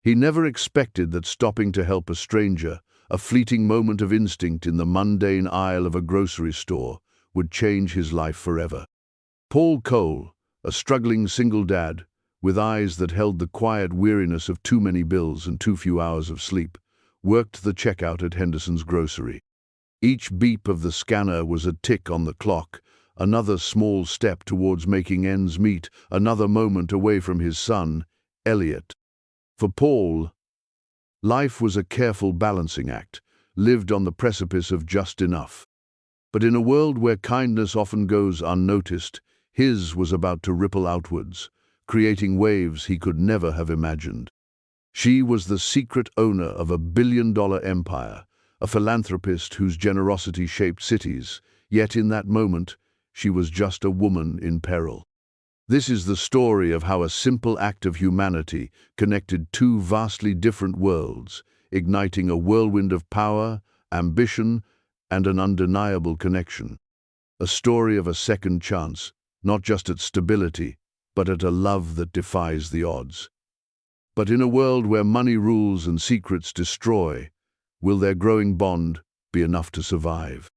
He never expected that stopping to help a stranger, a fleeting moment of instinct in the mundane aisle of a grocery store, would change his life forever. Paul Cole, a struggling single dad, with eyes that held the quiet weariness of too many bills and too few hours of sleep, worked the checkout at Henderson's grocery. Each beep of the scanner was a tick on the clock, another small step towards making ends meet, another moment away from his son, Elliot. For Paul, life was a careful balancing act, lived on the precipice of just enough. But in a world where kindness often goes unnoticed, his was about to ripple outwards, creating waves he could never have imagined. She was the secret owner of a billion-dollar empire, a philanthropist whose generosity shaped cities, yet in that moment, she was just a woman in peril. This is the story of how a simple act of humanity connected two vastly different worlds, igniting a whirlwind of power, ambition, and an undeniable connection. A story of a second chance, not just at stability, but at a love that defies the odds. But in a world where money rules and secrets destroy, will their growing bond be enough to survive?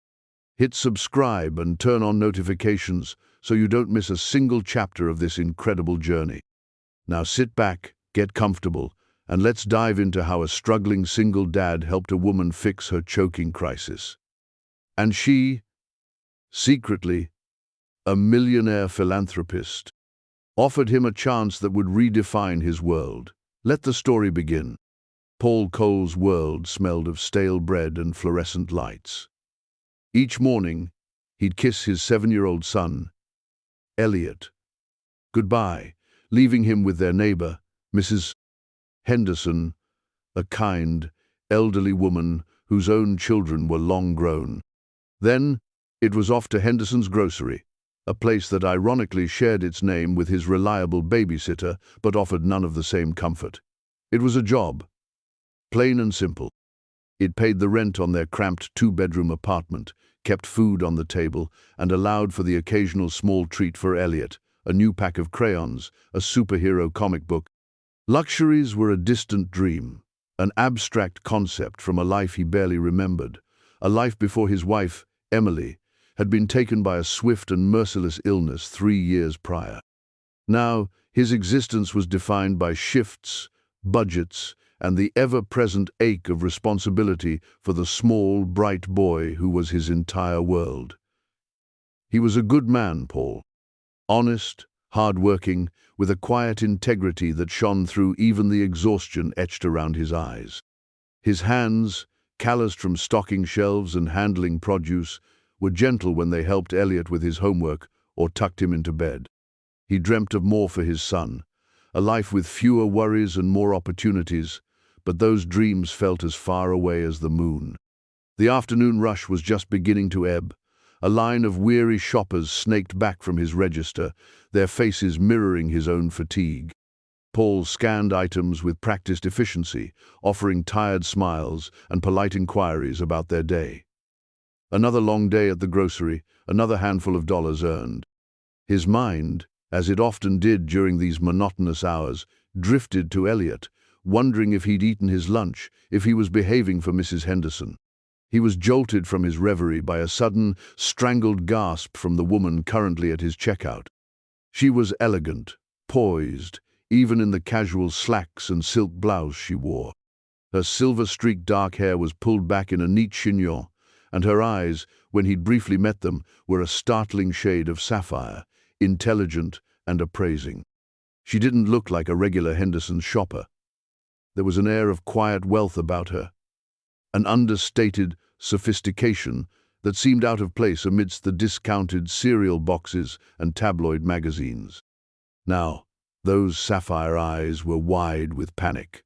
Hit subscribe and turn on notifications so you don't miss a single chapter of this incredible journey. Now sit back, get comfortable, and let's dive into how a struggling single dad helped a woman fix her choking crisis. And she, secretly, a millionaire philanthropist, offered him a chance that would redefine his world. Let the story begin. Paul Cole's world smelled of stale bread and fluorescent lights. Each morning, he'd kiss his 7-year-old son, Elliot, goodbye, leaving him with their neighbor, Mrs. Henderson, a kind, elderly woman whose own children were long grown. Then, it was off to Henderson's grocery, a place that ironically shared its name with his reliable babysitter but offered none of the same comfort. It was a job, plain and simple. It paid the rent on their cramped 2-bedroom apartment, kept food on the table, and allowed for the occasional small treat for Elliot, a new pack of crayons, a superhero comic book. Luxuries were a distant dream, an abstract concept from a life he barely remembered, a life before his wife, Emily, had been taken by a swift and merciless illness 3 years prior. Now, his existence was defined by shifts, budgets, and the ever-present ache of responsibility for the small, bright boy who was his entire world. He was a good man, Paul. Honest, hard-working, with a quiet integrity that shone through even the exhaustion etched around his eyes. His hands, calloused from stocking shelves and handling produce, were gentle when they helped Elliot with his homework or tucked him into bed. He dreamt of more for his son, a life with fewer worries and more opportunities, but those dreams felt as far away as the moon. The afternoon rush was just beginning to ebb. A line of weary shoppers snaked back from his register, their faces mirroring his own fatigue. Paul scanned items with practiced efficiency, offering tired smiles and polite inquiries about their day. Another long day at the grocery, another handful of dollars earned. His mind, as it often did during these monotonous hours, drifted to Elliot, wondering if he'd eaten his lunch, if he was behaving for Mrs. Henderson. He was jolted from his reverie by a sudden, strangled gasp from the woman currently at his checkout. She was elegant, poised, even in the casual slacks and silk blouse she wore. Her silver-streaked dark hair was pulled back in a neat chignon, and her eyes, when he'd briefly met them, were a startling shade of sapphire, intelligent and appraising. She didn't look like a regular Henderson shopper. There was an air of quiet wealth about her, an understated sophistication that seemed out of place amidst the discounted cereal boxes and tabloid magazines. Now, those sapphire eyes were wide with panic,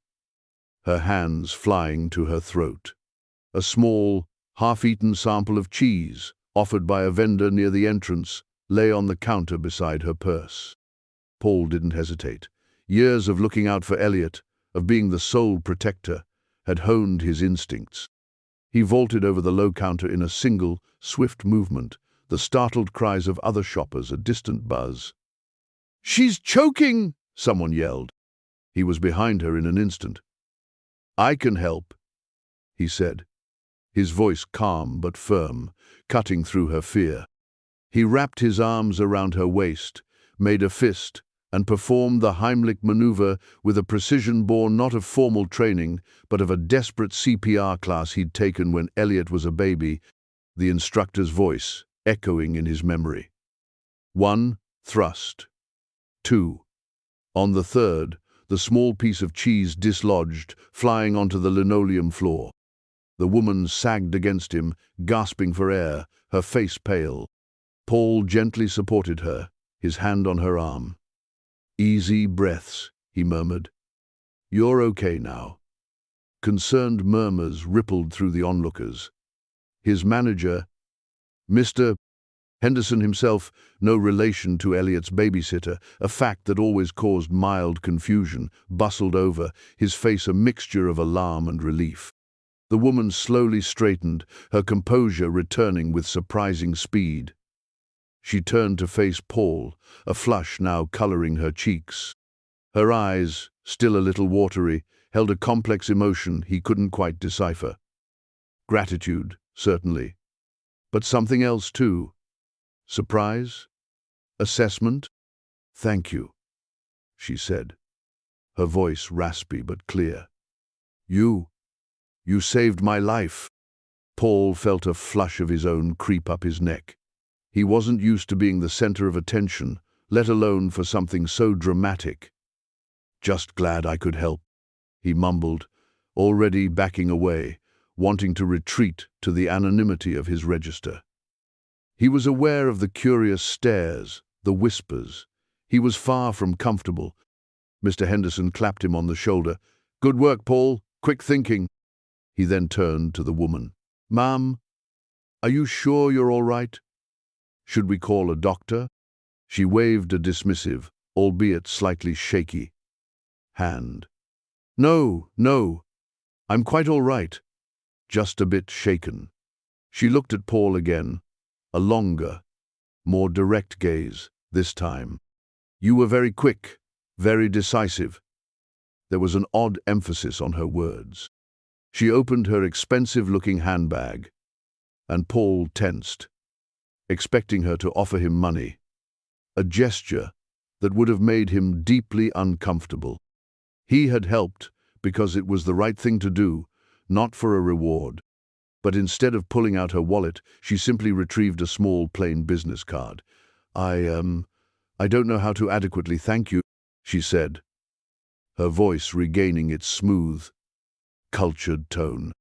her hands flying to her throat. A small, half-eaten sample of cheese, offered by a vendor near the entrance, lay on the counter beside her purse. Paul didn't hesitate. Years of looking out for Elliot, of being the sole protector, had honed his instincts. He vaulted over the low counter in a single, swift movement, the startled cries of other shoppers a distant buzz. "She's choking!" someone yelled. He was behind her in an instant, "I can help," he said, his voice calm but firm, cutting through her fear. He wrapped his arms around her waist, made a fist, and performed the Heimlich maneuver with a precision born not of formal training, but of a desperate CPR class he'd taken when Elliot was a baby, the instructor's voice echoing in his memory. 1. Thrust. 2. On the third, the small piece of cheese dislodged, flying onto the linoleum floor. The woman sagged against him, gasping for air, her face pale. Paul gently supported her, his hand on her arm. "Easy breaths," he murmured. "You're okay now." Concerned murmurs rippled through the onlookers. His manager, Mr. Henderson himself, no relation to Elliot's babysitter, a fact that always caused mild confusion, bustled over, his face a mixture of alarm and relief. The woman slowly straightened, her composure returning with surprising speed. She turned to face Paul, a flush now coloring her cheeks. Her eyes, still a little watery, held a complex emotion he couldn't quite decipher. Gratitude, certainly. But something else too. Surprise? Assessment? "Thank you," she said, her voice raspy but clear. You saved my life." Paul felt a flush of his own creep up his neck. He wasn't used to being the center of attention, let alone for something so dramatic. "Just glad I could help," he mumbled, already backing away, wanting to retreat to the anonymity of his register. He was aware of the curious stares, the whispers. He was far from comfortable. Mr. Henderson clapped him on the shoulder. "Good work, Paul. Quick thinking." He then turned to the woman. "Ma'am, are you sure you're all right? Should we call a doctor?" She waved a dismissive, albeit slightly shaky, hand. No, I'm quite all right. Just a bit shaken." She looked at Paul again, a longer, more direct gaze this time. "You were very quick, very decisive." There was an odd emphasis on her words. She opened her expensive-looking handbag, and Paul tensed, expecting her to offer him money, a gesture that would have made him deeply uncomfortable. He had helped because it was the right thing to do, not for a reward. But instead of pulling out her wallet, she simply retrieved a small, plain business card. I don't know how to adequately thank you," she said, her voice regaining its smooth, cultured tone.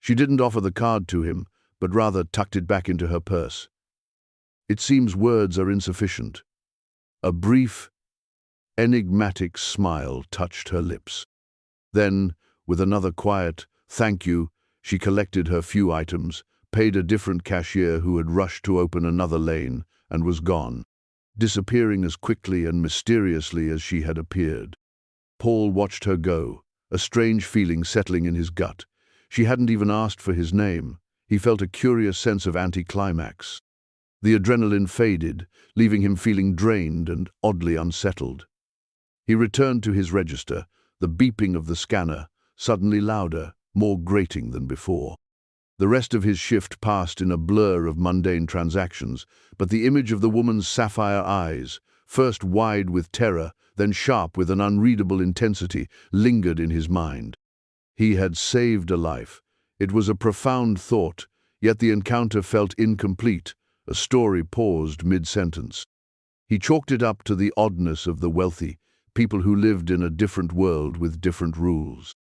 She didn't offer the card to him, but rather tucked it back into her purse. "It seems words are insufficient." A brief, enigmatic smile touched her lips. Then, with another quiet, "Thank you," she collected her few items, paid a different cashier who had rushed to open another lane, and was gone, disappearing as quickly and mysteriously as she had appeared. Paul watched her go, a strange feeling settling in his gut. She hadn't even asked for his name. He felt a curious sense of anticlimax. The adrenaline faded, leaving him feeling drained and oddly unsettled. He returned to his register, the beeping of the scanner, suddenly louder, more grating than before. The rest of his shift passed in a blur of mundane transactions, but the image of the woman's sapphire eyes, first wide with terror, then sharp with an unreadable intensity, lingered in his mind. He had saved a life. It was a profound thought, yet the encounter felt incomplete, a story paused mid-sentence. He chalked it up to the oddness of the wealthy, people who lived in a different world with different rules.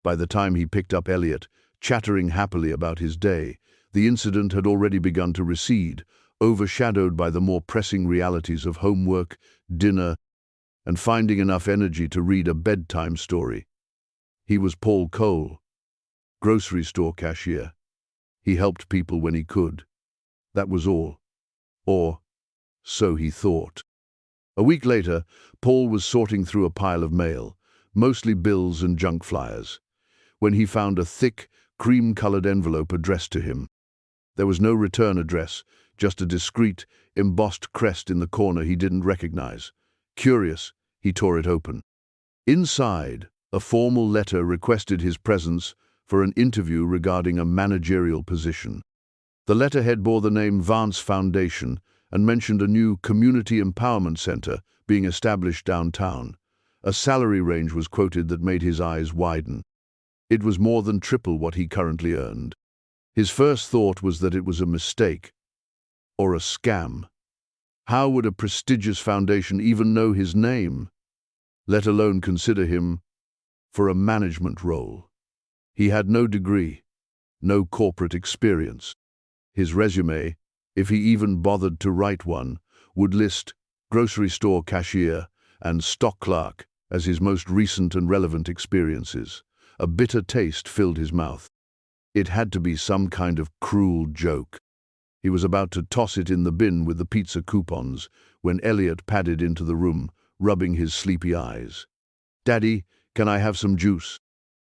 By the time he picked up Elliot, chattering happily about his day, the incident had already begun to recede, overshadowed by the more pressing realities of homework, dinner, and finding enough energy to read a bedtime story. He was Paul Cole, grocery store cashier. He helped people when he could. That was all. Or, so he thought. A week later, Paul was sorting through a pile of mail, mostly bills and junk flyers, when he found a thick, cream-colored envelope addressed to him. There was no return address, just a discreet, embossed crest in the corner he didn't recognize. Curious, he tore it open. Inside, A formal letter requested his presence for an interview regarding a managerial position. The letterhead bore the name Vance Foundation and mentioned a new community empowerment center being established downtown. A salary range was quoted that made his eyes widen. It was more than triple what he currently earned. His first thought was that it was a mistake or a scam. How would a prestigious foundation even know his name, let alone consider him for a management role? He had no degree, no corporate experience. His resume, if he even bothered to write one, would list grocery store cashier and stock clerk as his most recent and relevant experiences. A bitter taste filled his mouth. It had to be some kind of cruel joke. He was about to toss it in the bin with the pizza coupons when Elliot padded into the room, rubbing his sleepy eyes. "Daddy, can I have some juice?"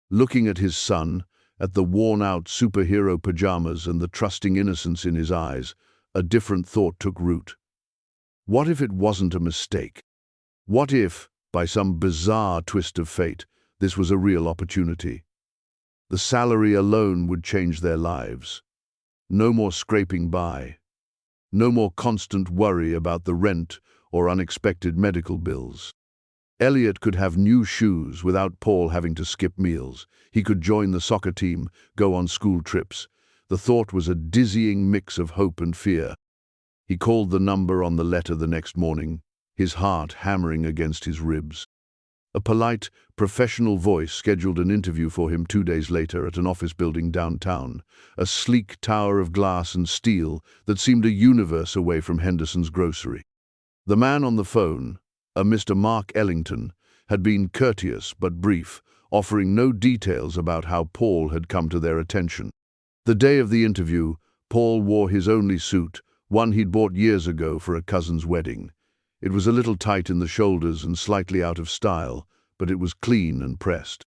Looking at his son, at the worn-out superhero pajamas and the trusting innocence in his eyes, a different thought took root. What if it wasn't a mistake? What if, by some bizarre twist of fate, this was a real opportunity? The salary alone would change their lives. No more scraping by. No more constant worry about the rent or unexpected medical bills. Elliot could have new shoes without Paul having to skip meals. He could join the soccer team, go on school trips. The thought was a dizzying mix of hope and fear. He called the number on the letter the next morning, his heart hammering against his ribs. A polite, professional voice scheduled an interview for him 2 days later at an office building downtown, a sleek tower of glass and steel that seemed a universe away from Henderson's grocery. The man on the phone, a Mr. Mark Ellington, had been courteous but brief, offering no details about how Paul had come to their attention. The day of the interview, Paul wore his only suit, one he'd bought years ago for a cousin's wedding. It was a little tight in the shoulders and slightly out of style, but it was clean and pressed.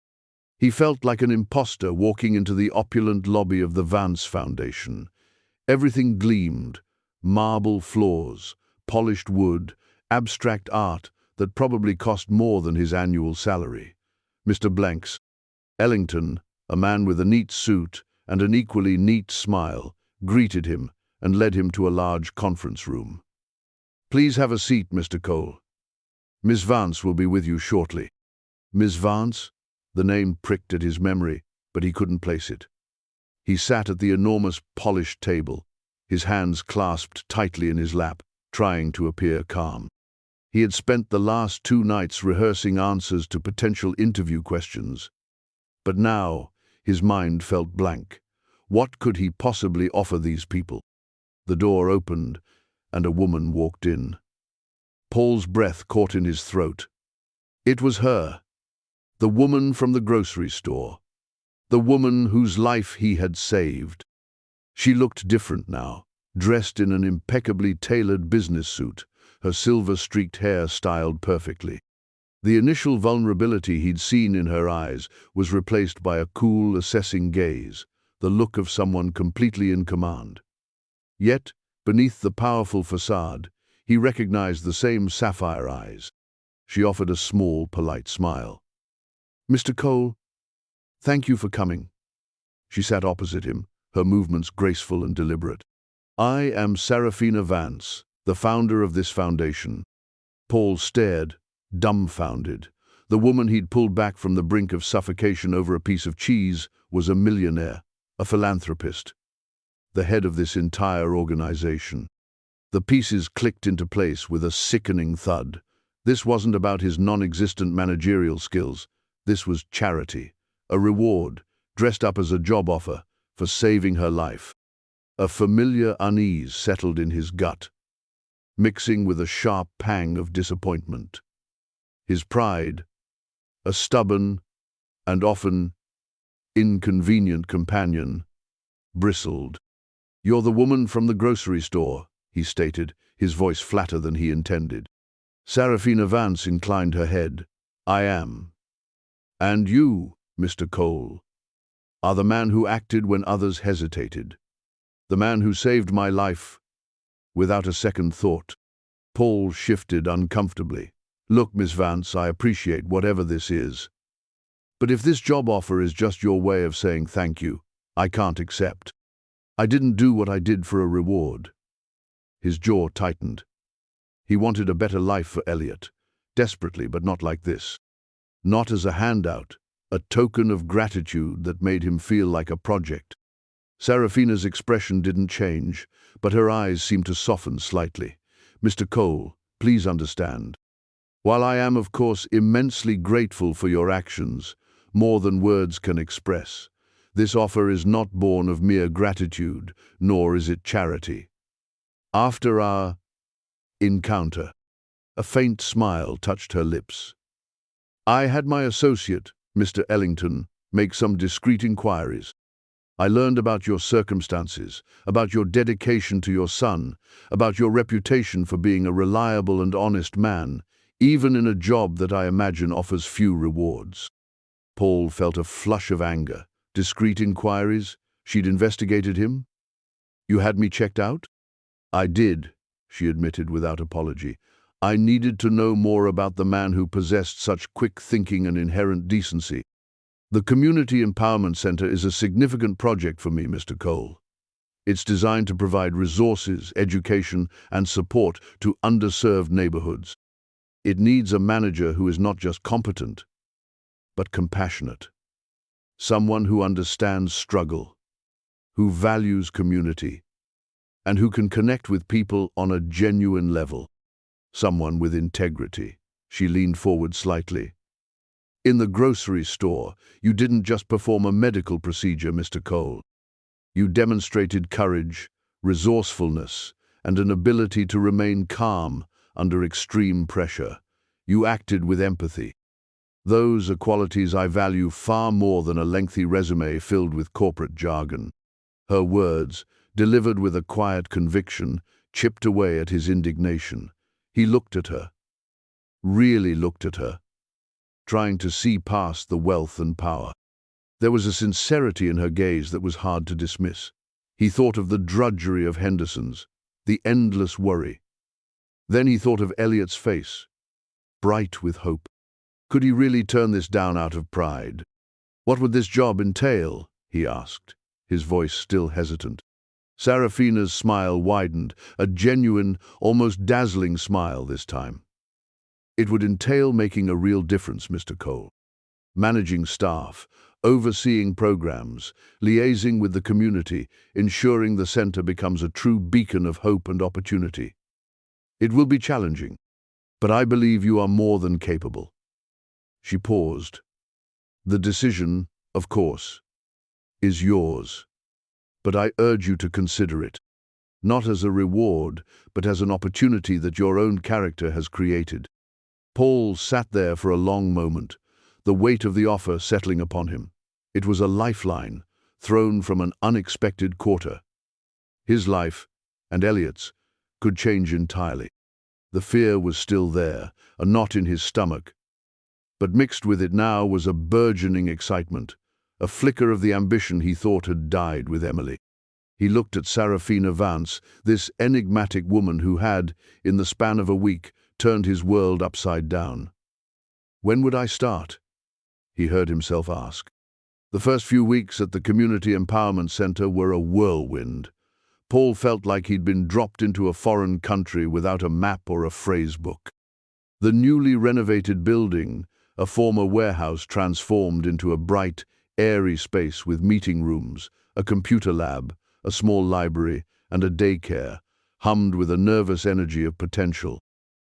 He felt like an imposter walking into the opulent lobby of the Vance Foundation. Everything gleamed: marble floors, polished wood, abstract art that probably cost more than his annual salary. Mr. Blanks, Ellington, a man with a neat suit and an equally neat smile, greeted him and led him to a large conference room. "Please have a seat, Mr. Cole. Miss Vance will be with you shortly." Miss Vance? The name pricked at his memory, but he couldn't place it. He sat at the enormous polished table, his hands clasped tightly in his lap, trying to appear calm. He had spent the last 2 nights rehearsing answers to potential interview questions. But now, his mind felt blank. What could he possibly offer these people? The door opened, and a woman walked in. Paul's breath caught in his throat. It was her, the woman from the grocery store, the woman whose life he had saved. She looked different now, dressed in an impeccably tailored business suit, her silver-streaked hair styled perfectly. The initial vulnerability he'd seen in her eyes was replaced by a cool, assessing gaze, the look of someone completely in command. Yet, beneath the powerful facade, he recognized the same sapphire eyes. She offered a small, polite smile. "Mr. Cole, thank you for coming." She sat opposite him, her movements graceful and deliberate. "I am Serafina Vance, the founder of this foundation." Paul stared, dumbfounded. The woman he'd pulled back from the brink of suffocation over a piece of cheese was a millionaire, a philanthropist, the head of this entire organization. The pieces clicked into place with a sickening thud. This wasn't about his non-existent managerial skills. This was charity, a reward, dressed up as a job offer, for saving her life. A familiar unease settled in his gut, mixing with a sharp pang of disappointment. His pride, a stubborn and often inconvenient companion, bristled. "You're the woman from the grocery store," he stated, his voice flatter than he intended. Serafina Vance inclined her head. "I am. And you, Mr. Cole, are the man who acted when others hesitated. The man who saved my life without a second thought." Paul shifted uncomfortably. "Look, Miss Vance, I appreciate whatever this is. But if this job offer is just your way of saying thank you, I can't accept. I didn't do what I did for a reward." His jaw tightened. He wanted a better life for Elliot, desperately, but not like this. Not as a handout, a token of gratitude that made him feel like a project. Serafina's expression didn't change, but her eyes seemed to soften slightly. "Mr. Cole, please understand. While I am, of course, immensely grateful for your actions, more than words can express, this offer is not born of mere gratitude, nor is it charity." After our encounter, a faint smile touched her lips. "I had my associate, Mr. Ellington, make some discreet inquiries. I learned about your circumstances, about your dedication to your son, about your reputation for being a reliable and honest man, even in a job that I imagine offers few rewards." Paul felt a flush of anger. Discreet inquiries? She'd investigated him? "You had me checked out?" "I did," she admitted without apology. "I needed to know more about the man who possessed such quick thinking and inherent decency. The Community Empowerment Center is a significant project for me, Mr. Cole. It's designed to provide resources, education, and support to underserved neighborhoods. It needs a manager who is not just competent, but compassionate. Someone who understands struggle, who values community, and who can connect with people on a genuine level. Someone with integrity." She leaned forward slightly. "In the grocery store, you didn't just perform a medical procedure, Mr. Cole. You demonstrated courage, resourcefulness, and an ability to remain calm under extreme pressure. You acted with empathy. Those are qualities I value far more than a lengthy resume filled with corporate jargon." Her words, delivered with a quiet conviction, chipped away at his indignation. He looked at her, really looked at her, trying to see past the wealth and power. There was a sincerity in her gaze that was hard to dismiss. He thought of the drudgery of Henderson's, the endless worry. Then he thought of Elliot's face, bright with hope. Could he really turn this down out of pride? "What would this job entail?" he asked, his voice still hesitant. Serafina's smile widened, a genuine, almost dazzling smile this time. "It would entail making a real difference, Mr. Cole. Managing staff, overseeing programs, liaising with the community, ensuring the center becomes a true beacon of hope and opportunity. It will be challenging, but I believe you are more than capable." She paused. "The decision, of course, is yours, but I urge you to consider it, not as a reward, but as an opportunity that your own character has created." Paul sat there for a long moment, the weight of the offer settling upon him. It was a lifeline, thrown from an unexpected quarter. His life, and Elliot's, could change entirely. The fear was still there, a knot in his stomach, but mixed with it now was a burgeoning excitement, a flicker of the ambition he thought had died with Emily. He looked at Serafina Vance, this enigmatic woman who had, in the span of a week, turned his world upside down. "When would I start?" he heard himself ask. The first few weeks at the Community Empowerment Center were a whirlwind. Paul felt like he'd been dropped into a foreign country without a map or a phrase book. The newly renovated building, a former warehouse transformed into a bright, airy space with meeting rooms, a computer lab, a small library, and a daycare, hummed with a nervous energy of potential.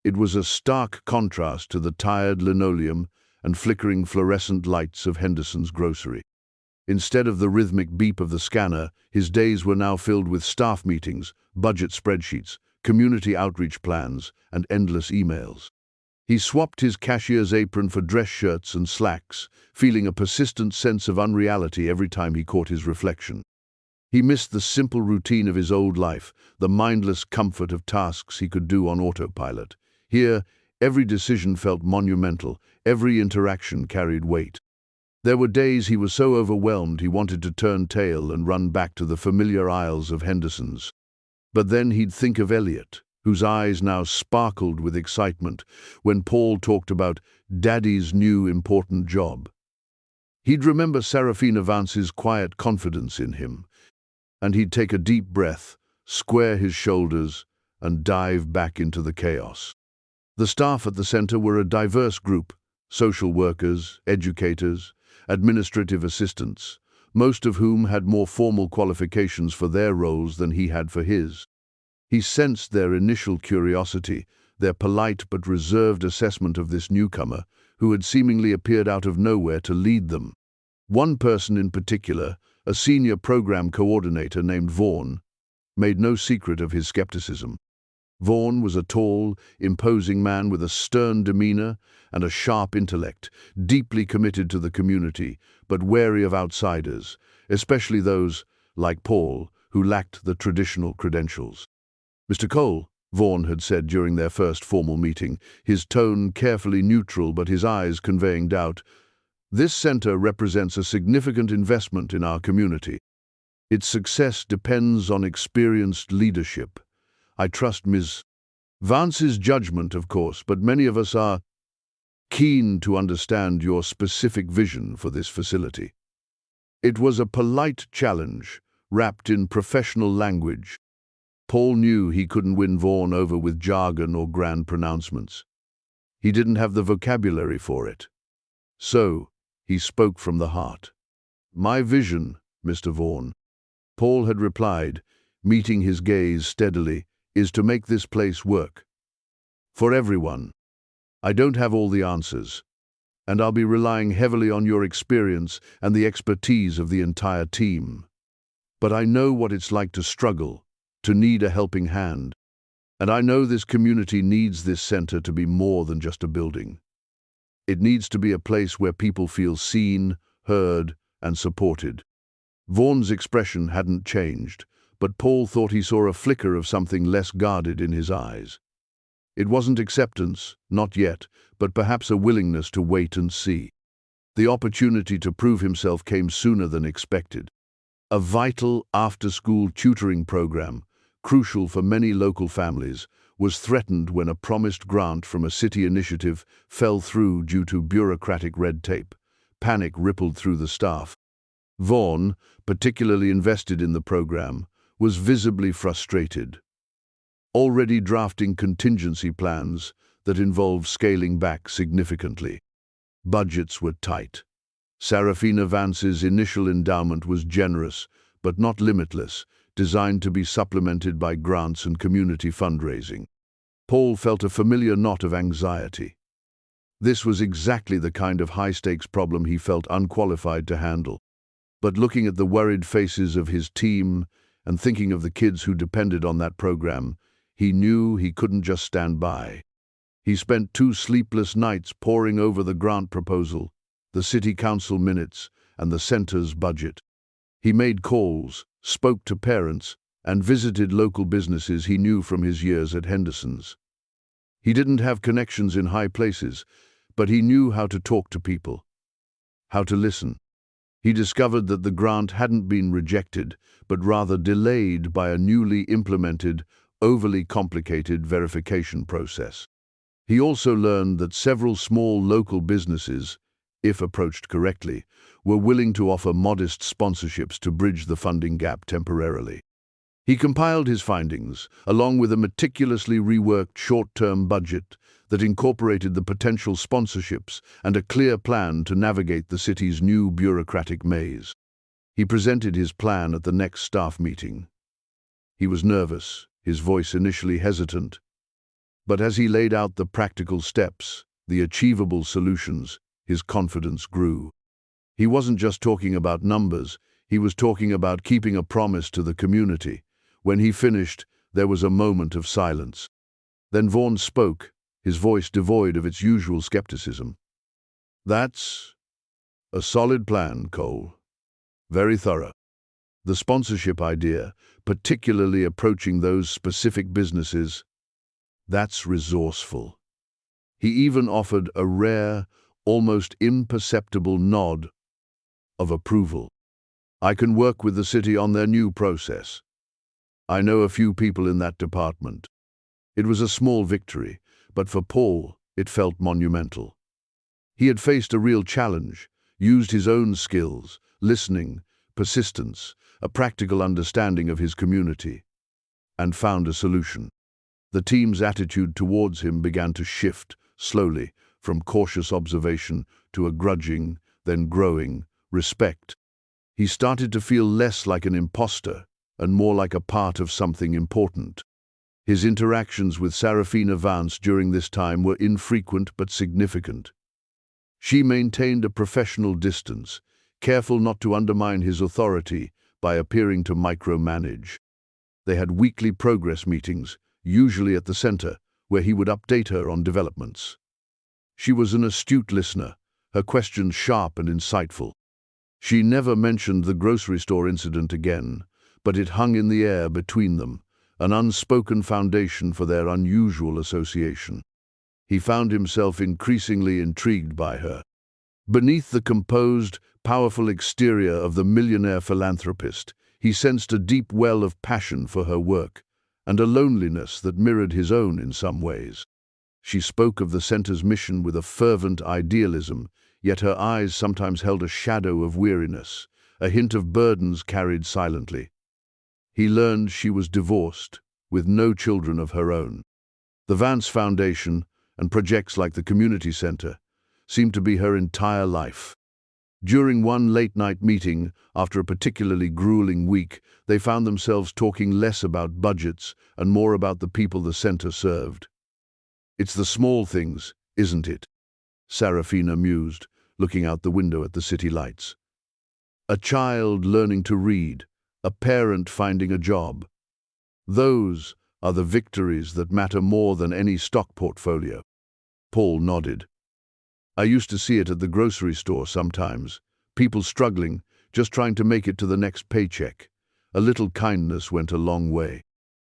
It was a stark contrast to the tired linoleum and flickering fluorescent lights of Henderson's grocery. Instead of the rhythmic beep of the scanner, his days were now filled with staff meetings, budget spreadsheets, community outreach plans, and endless emails. He swapped his cashier's apron for dress shirts and slacks, feeling a persistent sense of unreality every time he caught his reflection. He missed the simple routine of his old life, the mindless comfort of tasks he could do on autopilot. Here, every decision felt monumental, every interaction carried weight. There were days he was so overwhelmed he wanted to turn tail and run back to the familiar aisles of Henderson's. But then he'd think of Elliot, whose eyes now sparkled with excitement when Paul talked about Daddy's new important job. He'd remember Serafina Vance's quiet confidence in him, and he'd take a deep breath, square his shoulders, and dive back into the chaos. The staff at the center were a diverse group: social workers, educators, administrative assistants, most of whom had more formal qualifications for their roles than he had for his. He sensed their initial curiosity, their polite but reserved assessment of this newcomer, who had seemingly appeared out of nowhere to lead them. One person in particular, a senior program coordinator named Vaughn, made no secret of his skepticism. Vaughn was a tall, imposing man with a stern demeanor and a sharp intellect, deeply committed to the community, but wary of outsiders, especially those, like Paul, who lacked the traditional credentials. "Mr. Cole," Vaughn had said during their first formal meeting, his tone carefully neutral but his eyes conveying doubt, "this center represents a significant investment in our community. Its success depends on experienced leadership. I trust Ms. Vance's judgment, of course, but many of us are keen to understand your specific vision for this facility." It was a polite challenge, wrapped in professional language. Paul knew he couldn't win Vaughn over with jargon or grand pronouncements. He didn't have the vocabulary for it. So, he spoke from the heart. "My vision, Mr. Vaughn," Paul had replied, meeting his gaze steadily, "is to make this place work. For everyone. I don't have all the answers, and I'll be relying heavily on your experience and the expertise of the entire team. But I know what it's like to struggle, to need a helping hand. And I know this community needs this center to be more than just a building. It needs to be a place where people feel seen, heard, and supported." Vaughn's expression hadn't changed, but Paul thought he saw a flicker of something less guarded in his eyes. It wasn't acceptance, not yet, but perhaps a willingness to wait and see. The opportunity to prove himself came sooner than expected. A vital after-school tutoring program, crucial for many local families, was threatened when a promised grant from a city initiative fell through due to bureaucratic red tape. Panic rippled through the staff. Vaughn, particularly invested in the program, was visibly frustrated, already drafting contingency plans that involved scaling back significantly. Budgets were tight. Serafina Vance's initial endowment was generous, but not limitless, designed to be supplemented by grants and community fundraising. Paul felt a familiar knot of anxiety. This was exactly the kind of high-stakes problem he felt unqualified to handle. But looking at the worried faces of his team and thinking of the kids who depended on that program, he knew he couldn't just stand by. He spent 2 sleepless nights poring over the grant proposal, the city council minutes, and the center's budget. He made calls, spoke to parents, and visited local businesses he knew from his years at Henderson's. He didn't have connections in high places, but he knew how to talk to people, how to listen. He discovered that the grant hadn't been rejected, but rather delayed by a newly implemented, overly complicated verification process. He also learned that several small local businesses, if approached correctly, were willing to offer modest sponsorships to bridge the funding gap temporarily. He compiled his findings, along with a meticulously reworked short-term budget that incorporated the potential sponsorships and a clear plan to navigate the city's new bureaucratic maze. He presented his plan at the next staff meeting. He was nervous, his voice initially hesitant, but as he laid out the practical steps, the achievable solutions, his confidence grew. He wasn't just talking about numbers, he was talking about keeping a promise to the community. When he finished, there was a moment of silence. Then Vaughn spoke, his voice devoid of its usual skepticism. "That's a solid plan, Cole. Very thorough. The sponsorship idea, particularly approaching those specific businesses, that's resourceful." He even offered a rare, almost imperceptible nod of approval. "I can work with the city on their new process. I know a few people in that department." It was a small victory, but for Paul, it felt monumental. He had faced a real challenge, used his own skills, listening, persistence, a practical understanding of his community, and found a solution. The team's attitude towards him began to shift, slowly, from cautious observation to a grudging, then growing, respect. He started to feel less like an imposter and more like a part of something important. His interactions with Serafina Vance during this time were infrequent but significant. She maintained a professional distance, careful not to undermine his authority by appearing to micromanage. They had weekly progress meetings, usually at the center, where he would update her on developments. She was an astute listener, her questions sharp and insightful. She never mentioned the grocery store incident again, but it hung in the air between them, an unspoken foundation for their unusual association. He found himself increasingly intrigued by her. Beneath the composed, powerful exterior of the millionaire philanthropist, he sensed a deep well of passion for her work, and a loneliness that mirrored his own in some ways. She spoke of the center's mission with a fervent idealism, yet her eyes sometimes held a shadow of weariness, a hint of burdens carried silently. He learned she was divorced, with no children of her own. The Vance Foundation, and projects like the community center, seemed to be her entire life. During one late-night meeting, after a particularly grueling week, they found themselves talking less about budgets and more about the people the center served. "It's the small things, isn't it?" Serafina mused, looking out the window at the city lights. "A child learning to read, a parent finding a job. Those are the victories that matter more than any stock portfolio." Paul nodded. "I used to see it at the grocery store sometimes. People struggling, just trying to make it to the next paycheck. A little kindness went a long way."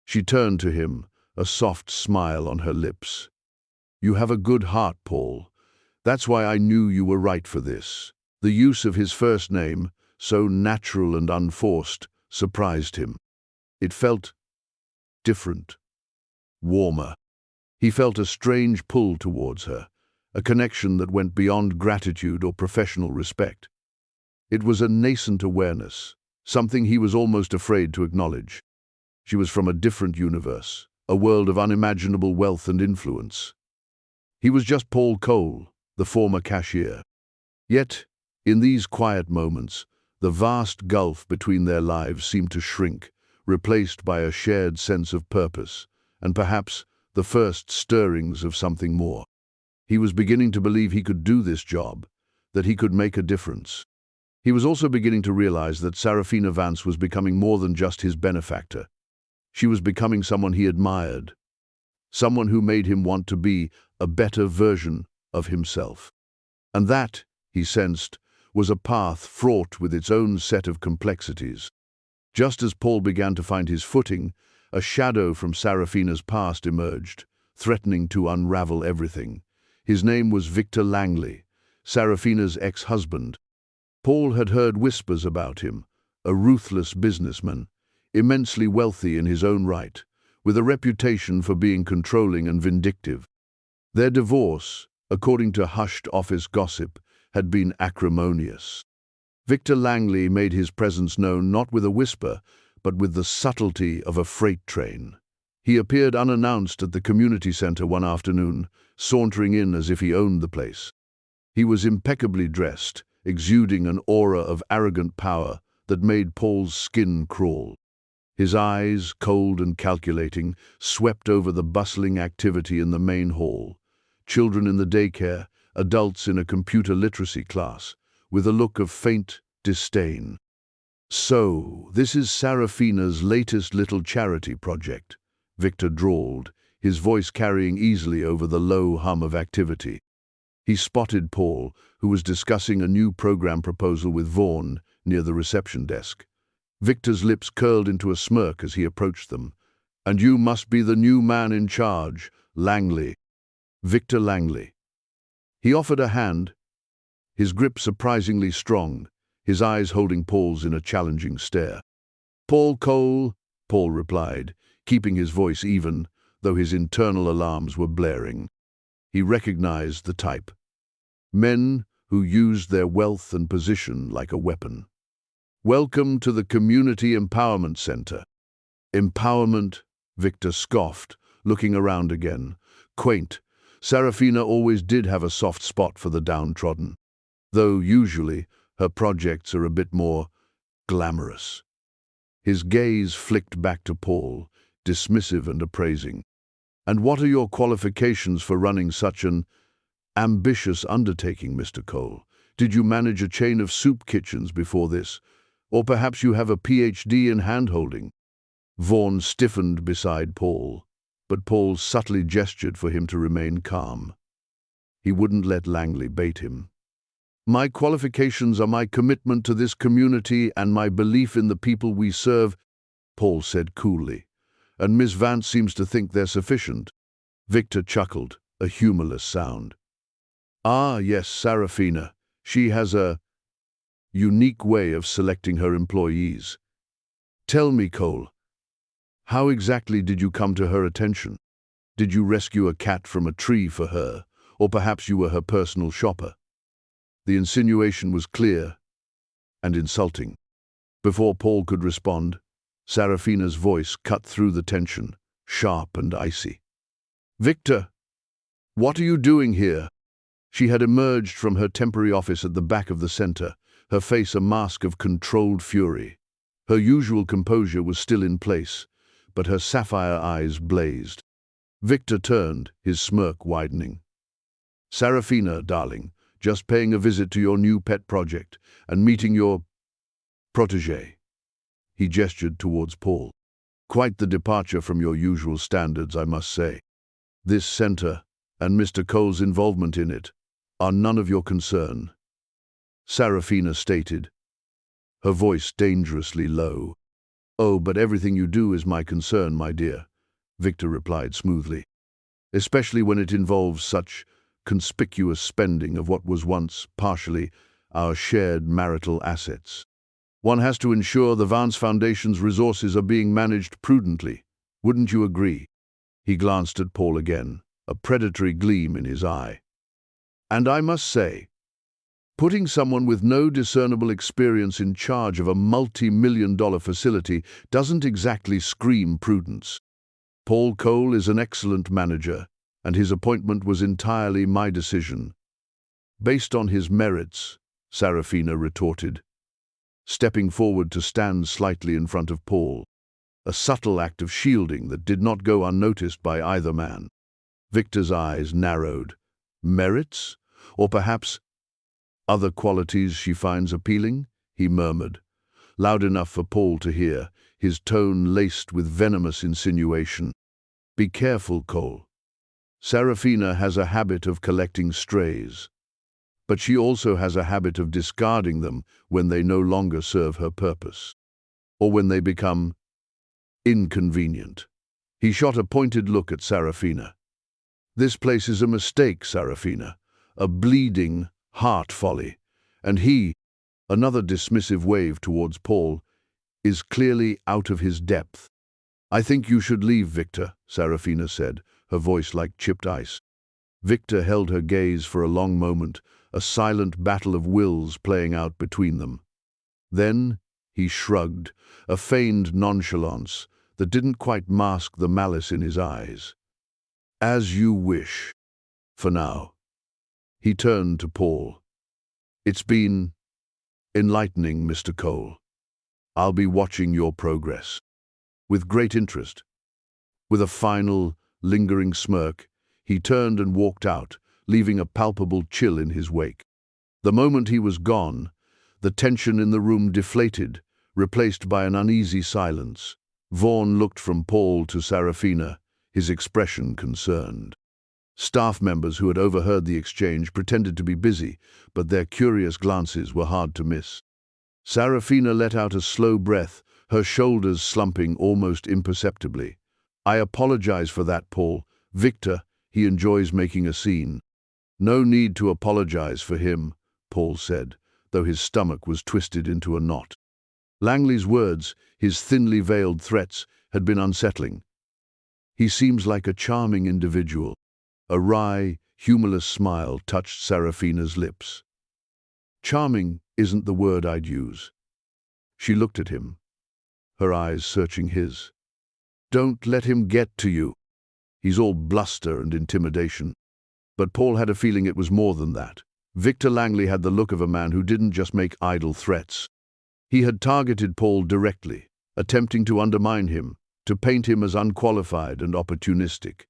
She turned to him, a soft smile on her lips. "You have a good heart, Paul. That's why I knew you were right for this." The use of his first name, so natural and unforced, surprised him. It felt different, warmer. He felt a strange pull towards her, a connection that went beyond gratitude or professional respect. It was a nascent awareness, something he was almost afraid to acknowledge. She was from a different universe, a world of unimaginable wealth and influence. He was just Paul Cole, the former cashier. Yet, in these quiet moments, the vast gulf between their lives seemed to shrink, replaced by a shared sense of purpose, and perhaps the first stirrings of something more. He was beginning to believe he could do this job, that he could make a difference. He was also beginning to realize that Serafina Vance was becoming more than just his benefactor. She was becoming someone he admired, someone who made him want to be a better version of himself. And that, he sensed, was a path fraught with its own set of complexities. Just as Paul began to find his footing, a shadow from Serafina's past emerged, threatening to unravel everything. His name was Victor Langley, Serafina's ex-husband. Paul had heard whispers about him, a ruthless businessman, immensely wealthy in his own right, with a reputation for being controlling and vindictive. Their divorce, according to hushed office gossip, had been acrimonious. Victor Langley made his presence known not with a whisper, but with the subtlety of a freight train. He appeared unannounced at the community center one afternoon, sauntering in as if he owned the place. He was impeccably dressed, exuding an aura of arrogant power that made Paul's skin crawl. His eyes, cold and calculating, swept over the bustling activity in the main hall. Children in the daycare, adults in a computer literacy class, with a look of faint disdain. "So, this is Serafina's latest little charity project," Victor drawled, his voice carrying easily over the low hum of activity. He spotted Paul, who was discussing a new program proposal with Vaughn near the reception desk. Victor's lips curled into a smirk as he approached them. "And you must be the new man in charge, Langley." Victor Langley. He offered a hand, his grip surprisingly strong, his eyes holding Paul's in a challenging stare. "Paul Cole," Paul replied, keeping his voice even, though his internal alarms were blaring. He recognized the type. Men who used their wealth and position like a weapon. "Welcome to the Community Empowerment Center." "Empowerment?" Victor scoffed, looking around again. Quaint. Serafina always did have a soft spot for the downtrodden, though usually her projects are a bit more glamorous. His gaze flicked back to Paul, dismissive and appraising. "And what are your qualifications for running such an ambitious undertaking, Mr. Cole? Did you manage a chain of soup kitchens before this? Or perhaps you have a PhD in hand-holding?" Vaughan stiffened beside Paul, but Paul subtly gestured for him to remain calm. He wouldn't let Langley bait him. "My qualifications are my commitment to this community and my belief in the people we serve," Paul said coolly. "And Miss Vance seems to think they're sufficient." Victor chuckled, a humorless sound. "Ah, yes, Serafina. She has a unique way of selecting her employees. Tell me, Cole, how exactly did you come to her attention? Did you rescue a cat from a tree for her, or perhaps you were her personal shopper?" The insinuation was clear and insulting. Before Paul could respond, Serafina's voice cut through the tension, sharp and icy. "Victor, what are you doing here?" She had emerged from her temporary office at the back of the center, her face a mask of controlled fury. Her usual composure was still in place, but her sapphire eyes blazed. Victor turned, his smirk widening. "Serafina, darling, just paying a visit to your new pet project and meeting your protégé." He gestured towards Paul. "Quite the departure from your usual standards, I must say. This center, and Mr. Cole's involvement in it, are none of your concern," Serafina stated, her voice dangerously low. "Oh, but everything you do is my concern, my dear," Victor replied smoothly, "especially when it involves such conspicuous spending of what was once, partially, our shared marital assets. One has to ensure the Vance Foundation's resources are being managed prudently. Wouldn't you agree?" He glanced at Paul again, a predatory gleam in his eye. "And I must say, putting someone with no discernible experience in charge of a multi-million-dollar facility doesn't exactly scream prudence. Paul Cole is an excellent manager, and his appointment was entirely my decision." "Based on his merits," Serafina retorted, stepping forward to stand slightly in front of Paul, a subtle act of shielding that did not go unnoticed by either man. Victor's eyes narrowed. "Merits? Or perhaps other qualities she finds appealing?" he murmured, loud enough for Paul to hear, his tone laced with venomous insinuation. "Be careful, Cole. Serafina has a habit of collecting strays, but she also has a habit of discarding them when they no longer serve her purpose, or when they become inconvenient." He shot a pointed look at Serafina. "This place is a mistake, Serafina, a bleeding heart folly, and he," another dismissive wave towards Paul, "is clearly out of his depth." "I think you should leave, Victor," Serafina said, her voice like chipped ice. Victor held her gaze for a long moment, a silent battle of wills playing out between them. Then he shrugged, a feigned nonchalance that didn't quite mask the malice in his eyes. "As you wish. For now." He turned to Paul. "It's been enlightening, Mr. Cole. I'll be watching your progress with great interest." With a final, lingering smirk, he turned and walked out, leaving a palpable chill in his wake. The moment he was gone, the tension in the room deflated, replaced by an uneasy silence. Vaughan looked from Paul to Serafina, his expression concerned. Staff members who had overheard the exchange pretended to be busy, but their curious glances were hard to miss. Serafina let out a slow breath, her shoulders slumping almost imperceptibly. "I apologize for that, Paul. Victor, he enjoys making a scene." "No need to apologize for him," Paul said, though his stomach was twisted into a knot. Langley's words, his thinly veiled threats, had been unsettling. "He seems like a charming individual." A wry, humorless smile touched Serafina's lips. Charming isn't the word I'd use. She looked at him, her eyes searching his. Don't let him get to you. He's all bluster and intimidation. But Paul had a feeling it was more than that. Victor Langley had the look of a man who didn't just make idle threats. He had targeted Paul directly, attempting to undermine him, to paint him as unqualified and opportunistic.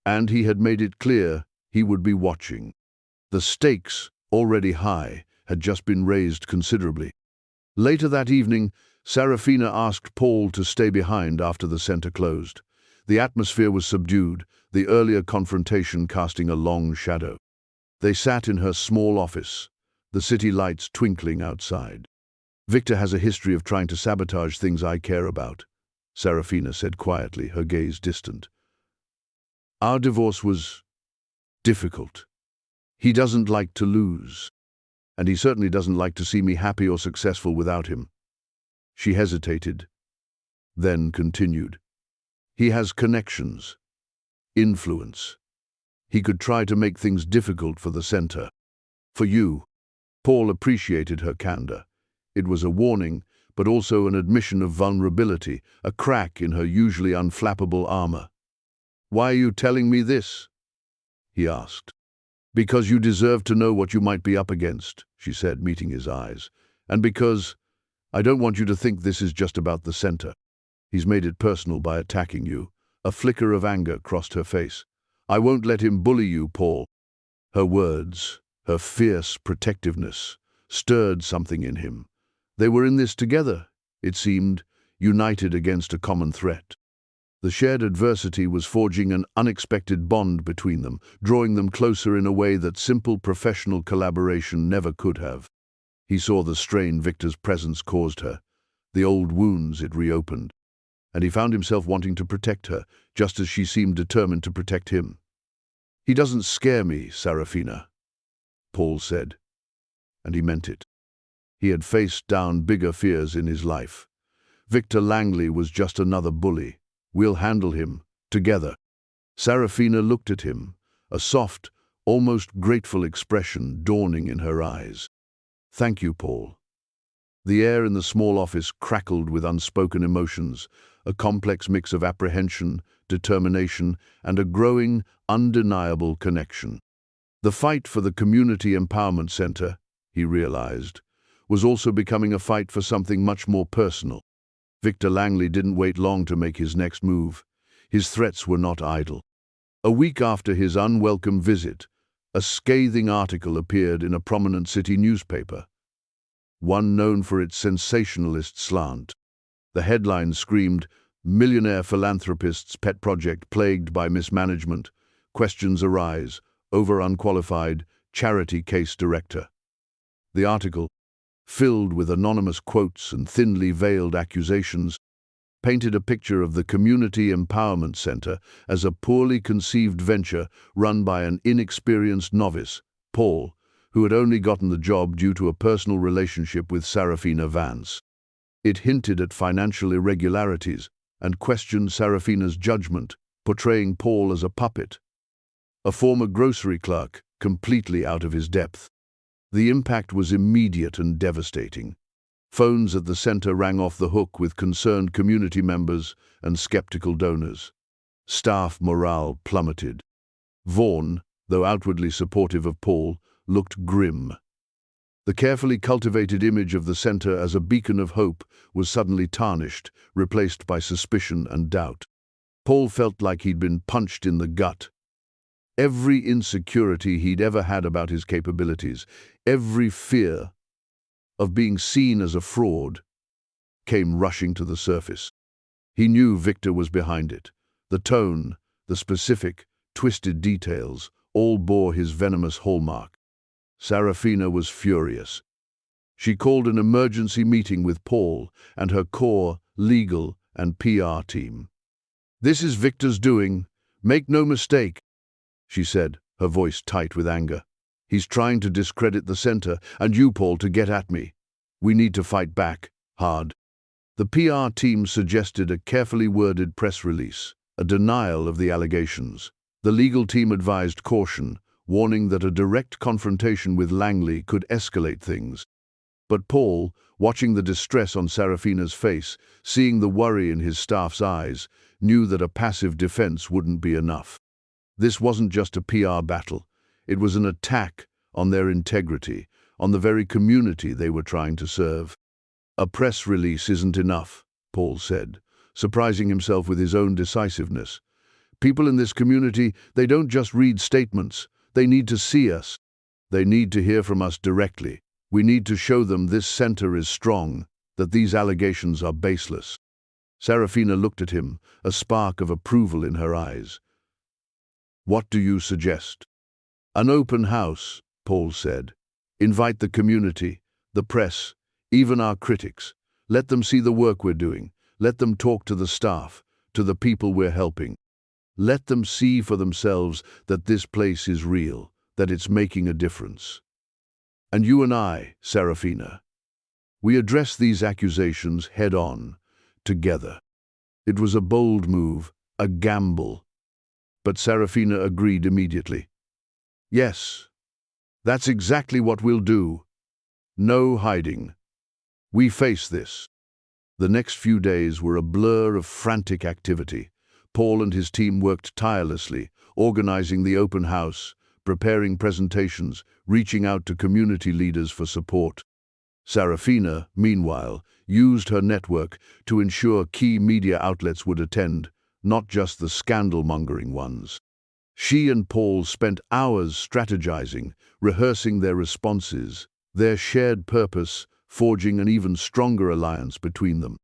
And he had made it clear he would be watching. The stakes, already high, had just been raised considerably. Later that evening, Serafina asked Paul to stay behind after the center closed. The atmosphere was subdued, the earlier confrontation casting a long shadow. They sat in her small office, the city lights twinkling outside. Victor has a history of trying to sabotage things I care about, Serafina said quietly, her gaze distant. Our divorce was difficult. He doesn't like to lose, and he certainly doesn't like to see me happy or successful without him. She hesitated, then continued. He has connections, influence. He could try to make things difficult for the center. For you. Paul appreciated her candor. It was a warning, but also an admission of vulnerability, a crack in her usually unflappable armor. Why are you telling me this? He asked. Because you deserve to know what you might be up against, she said, meeting his eyes. And because I don't want you to think this is just about the center. He's made it personal by attacking you. A flicker of anger crossed her face. I won't let him bully you, Paul. Her words, her fierce protectiveness, stirred something in him. They were in this together, it seemed, united against a common threat. The shared adversity was forging an unexpected bond between them, drawing them closer in a way that simple professional collaboration never could have. He saw the strain Victor's presence caused her, the old wounds it reopened, and he found himself wanting to protect her, just as she seemed determined to protect him. He doesn't scare me, Serafina, Paul said, and he meant it. He had faced down bigger fears in his life. Victor Langley was just another bully. We'll handle him, together. Serafina looked at him, a soft, almost grateful expression dawning in her eyes. Thank you, Paul. The air in the small office crackled with unspoken emotions, a complex mix of apprehension, determination, and a growing, undeniable connection. The fight for the Community Empowerment Center, he realized, was also becoming a fight for something much more personal. Victor Langley didn't wait long to make his next move. His threats were not idle. A week after his unwelcome visit, a scathing article appeared in a prominent city newspaper, one known for its sensationalist slant. The headline screamed, "Millionaire philanthropist's pet project plagued by mismanagement. Questions arise over unqualified charity case director." The article, filled with anonymous quotes and thinly veiled accusations, painted a picture of the Community Empowerment Center as a poorly conceived venture run by an inexperienced novice, Paul, who had only gotten the job due to a personal relationship with Serafina Vance. It hinted at financial irregularities and questioned Serafina's judgment, portraying Paul as a puppet, a former grocery clerk, completely out of his depth. The impact was immediate and devastating. Phones at the center rang off the hook with concerned community members and skeptical donors. Staff morale plummeted. Vaughan, though outwardly supportive of Paul, looked grim. The carefully cultivated image of the center as a beacon of hope was suddenly tarnished, replaced by suspicion and doubt. Paul felt like he'd been punched in the gut. Every insecurity he'd ever had about his capabilities, every fear of being seen as a fraud, came rushing to the surface. He knew Victor was behind it. The tone, the specific, twisted details, all bore his venomous hallmark. Serafina was furious. She called an emergency meeting with Paul and her core, legal, and PR team. "This is Victor's doing. Make no mistake," she said, her voice tight with anger. "He's trying to discredit the center, and you, Paul, to get at me. We need to fight back, hard." The PR team suggested a carefully worded press release, a denial of the allegations. The legal team advised caution, warning that a direct confrontation with Langley could escalate things. But Paul, watching the distress on Serafina's face, seeing the worry in his staff's eyes, knew that a passive defense wouldn't be enough. This wasn't just a PR battle. It was an attack on their integrity, on the very community they were trying to serve. "A press release isn't enough," Paul said, surprising himself with his own decisiveness. "People in this community, they don't just read statements. They need to see us. They need to hear from us directly. We need to show them this center is strong, that these allegations are baseless." Serafina looked at him, a spark of approval in her eyes. "What do you suggest?" "An open house," Paul said. "Invite the community, the press, even our critics. Let them see the work we're doing. Let them talk to the staff, to the people we're helping. Let them see for themselves that this place is real, that it's making a difference. And you and I, Serafina, we address these accusations head-on, together." It was a bold move, a gamble. But Serafina agreed immediately. "Yes, that's exactly what we'll do. No hiding. We face this." The next few days were a blur of frantic activity. Paul and his team worked tirelessly, organizing the open house, preparing presentations, reaching out to community leaders for support. Serafina, meanwhile, used her network to ensure key media outlets would attend, not just the scandal-mongering ones. She and Paul spent hours strategizing, rehearsing their responses, their shared purpose forging an even stronger alliance between them.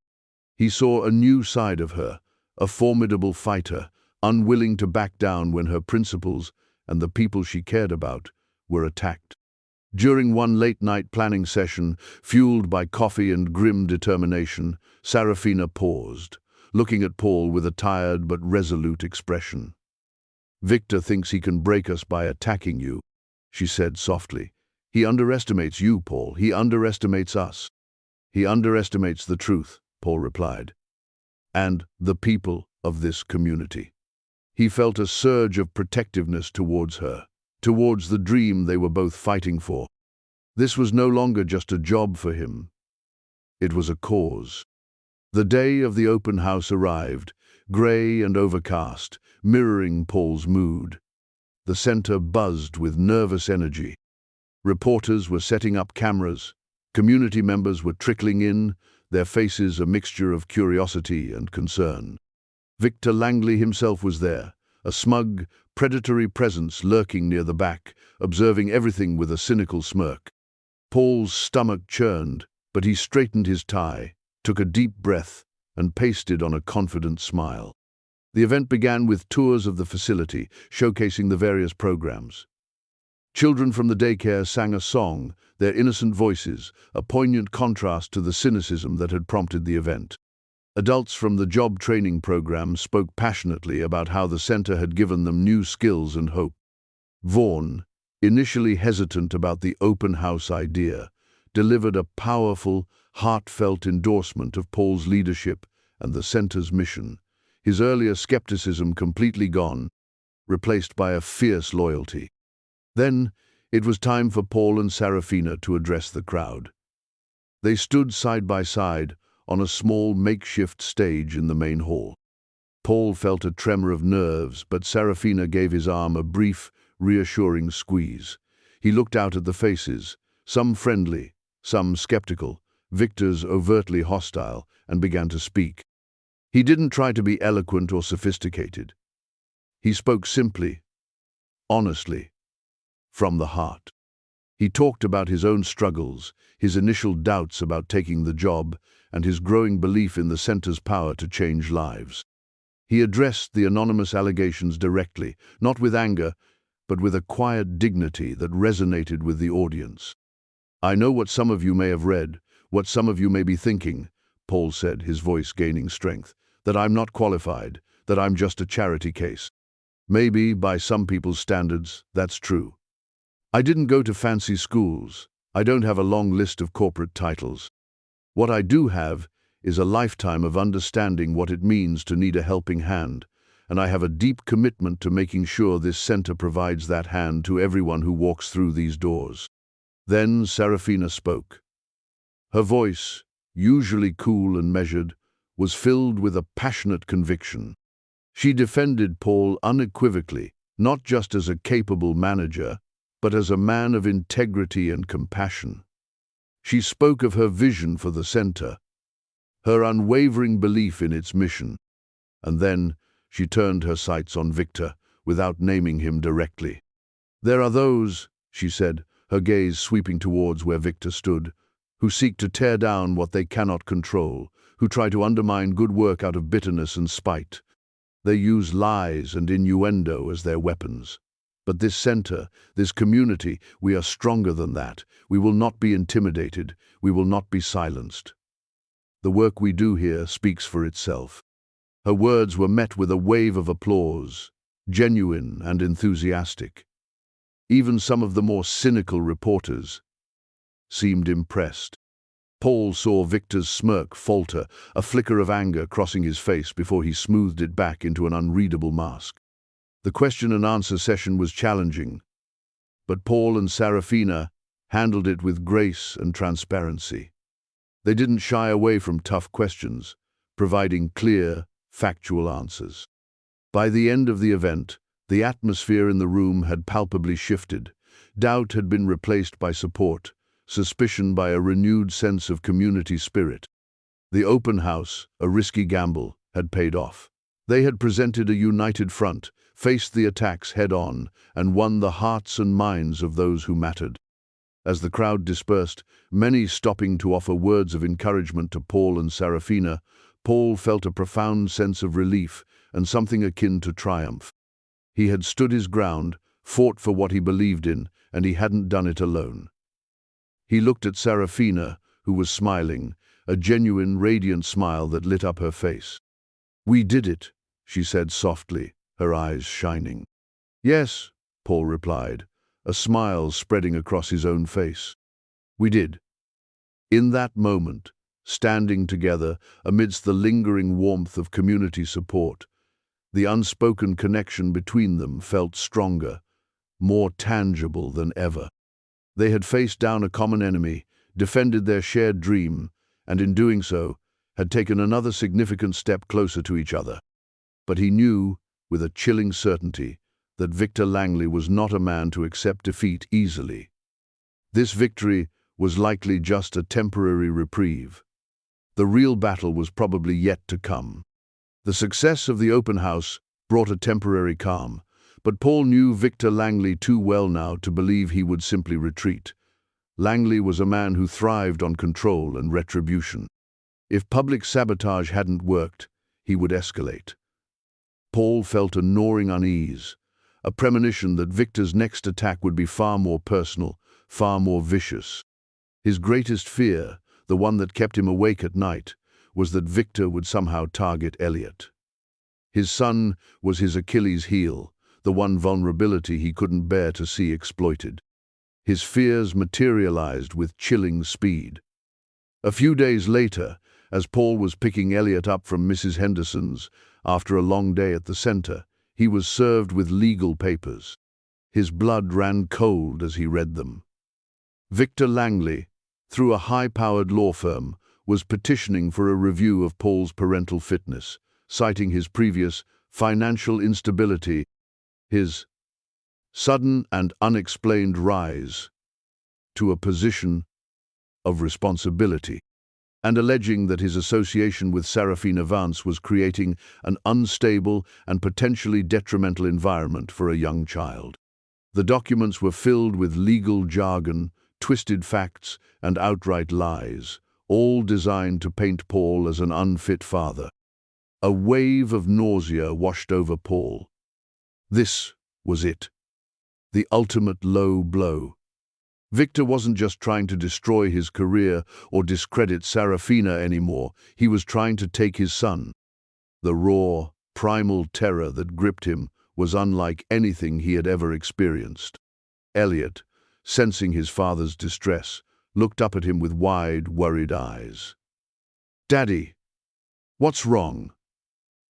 He saw a new side of her, a formidable fighter, unwilling to back down when her principles and the people she cared about were attacked. During one late-night planning session, fueled by coffee and grim determination, Serafina paused, looking at Paul with a tired but resolute expression. "Victor thinks he can break us by attacking you," she said softly. "He underestimates you, Paul. He underestimates us." "He underestimates the truth," Paul replied, "and the people of this community." He felt a surge of protectiveness towards her, towards the dream they were both fighting for. This was no longer just a job for him. It was a cause. The day of the open house arrived, grey and overcast, mirroring Paul's mood. The center buzzed with nervous energy. Reporters were setting up cameras. Community members were trickling in, their faces a mixture of curiosity and concern. Victor Langley himself was there, a smug, predatory presence lurking near the back, observing everything with a cynical smirk. Paul's stomach churned, but he straightened his tie, took a deep breath, and pasted on a confident smile. The event began with tours of the facility, showcasing the various programs. Children from the daycare sang a song, their innocent voices, a poignant contrast to the cynicism that had prompted the event. Adults from the job training program spoke passionately about how the center had given them new skills and hope. Vaughan, initially hesitant about the open house idea, delivered a powerful, heartfelt endorsement of Paul's leadership and the center's mission, his earlier skepticism completely gone, replaced by a fierce loyalty. Then, it was time for Paul and Serafina to address the crowd. They stood side by side on a small makeshift stage in the main hall. Paul felt a tremor of nerves, but Serafina gave his arm a brief, reassuring squeeze. He looked out at the faces, some friendly, some skeptical, Victor's overtly hostile, and began to speak. He didn't try to be eloquent or sophisticated. He spoke simply, honestly, from the heart. He talked about his own struggles, his initial doubts about taking the job, and his growing belief in the center's power to change lives. He addressed the anonymous allegations directly, not with anger, but with a quiet dignity that resonated with the audience. "I know what some of you may have read, what some of you may be thinking," Paul said, his voice gaining strength, "that I'm not qualified, that I'm just a charity case. Maybe, by some people's standards, that's true. I didn't go to fancy schools. I don't have a long list of corporate titles. What I do have is a lifetime of understanding what it means to need a helping hand, and I have a deep commitment to making sure this center provides that hand to everyone who walks through these doors." Then Serafina spoke. Her voice, usually cool and measured, was filled with a passionate conviction. She defended Paul unequivocally, not just as a capable manager, but as a man of integrity and compassion. She spoke of her vision for the center, her unwavering belief in its mission, and then she turned her sights on Victor without naming him directly. "There are those," she said, her gaze sweeping towards where Victor stood, "who seek to tear down what they cannot control, who try to undermine good work out of bitterness and spite. They use lies and innuendo as their weapons. But this center, this community, we are stronger than that. We will not be intimidated. We will not be silenced. The work we do here speaks for itself." Her words were met with a wave of applause, genuine and enthusiastic. Even some of the more cynical reporters seemed impressed. Paul saw Victor's smirk falter, a flicker of anger crossing his face before he smoothed it back into an unreadable mask. The question-and-answer session was challenging, but Paul and Serafina handled it with grace and transparency. They didn't shy away from tough questions, providing clear, factual answers. By the end of the event, the atmosphere in the room had palpably shifted. Doubt had been replaced by support, suspicion by a renewed sense of community spirit. The open house, a risky gamble, had paid off. They had presented a united front, faced the attacks head-on, and won the hearts and minds of those who mattered. As the crowd dispersed, many stopping to offer words of encouragement to Paul and Serafina, Paul felt a profound sense of relief and something akin to triumph. He had stood his ground, fought for what he believed in, and he hadn't done it alone. He looked at Serafina, who was smiling, a genuine, radiant smile that lit up her face. "We did it," she said softly, her eyes shining. "Yes," Paul replied, a smile spreading across his own face. "We did." In that moment, standing together amidst the lingering warmth of community support, the unspoken connection between them felt stronger, more tangible than ever. They had faced down a common enemy, defended their shared dream, and in doing so, had taken another significant step closer to each other. But he knew, with a chilling certainty, that Victor Langley was not a man to accept defeat easily. This victory was likely just a temporary reprieve. The real battle was probably yet to come. The success of the open house brought a temporary calm, but Paul knew Victor Langley too well now to believe he would simply retreat. Langley was a man who thrived on control and retribution. If public sabotage hadn't worked, he would escalate. Paul felt a gnawing unease, a premonition that Victor's next attack would be far more personal, far more vicious. His greatest fear, the one that kept him awake at night, was that Victor would somehow target Elliot. His son was his Achilles heel, the one vulnerability he couldn't bear to see exploited. His fears materialized with chilling speed. A few days later, as Paul was picking Elliot up from Mrs. Henderson's after a long day at the center, he was served with legal papers. His blood ran cold as he read them. Victor Langley, through a high-powered law firm, was petitioning for a review of Paul's parental fitness, citing his previous financial instability, his sudden and unexplained rise to a position of responsibility, and alleging that his association with Serafina Vance was creating an unstable and potentially detrimental environment for a young child. The documents were filled with legal jargon, twisted facts, and outright lies, all designed to paint Paul as an unfit father. A wave of nausea washed over Paul. This was it. The ultimate low blow. Victor wasn't just trying to destroy his career or discredit Serafina anymore. He was trying to take his son. The raw, primal terror that gripped him was unlike anything he had ever experienced. Elliot, sensing his father's distress, looked up at him with wide, worried eyes. "Daddy, what's wrong?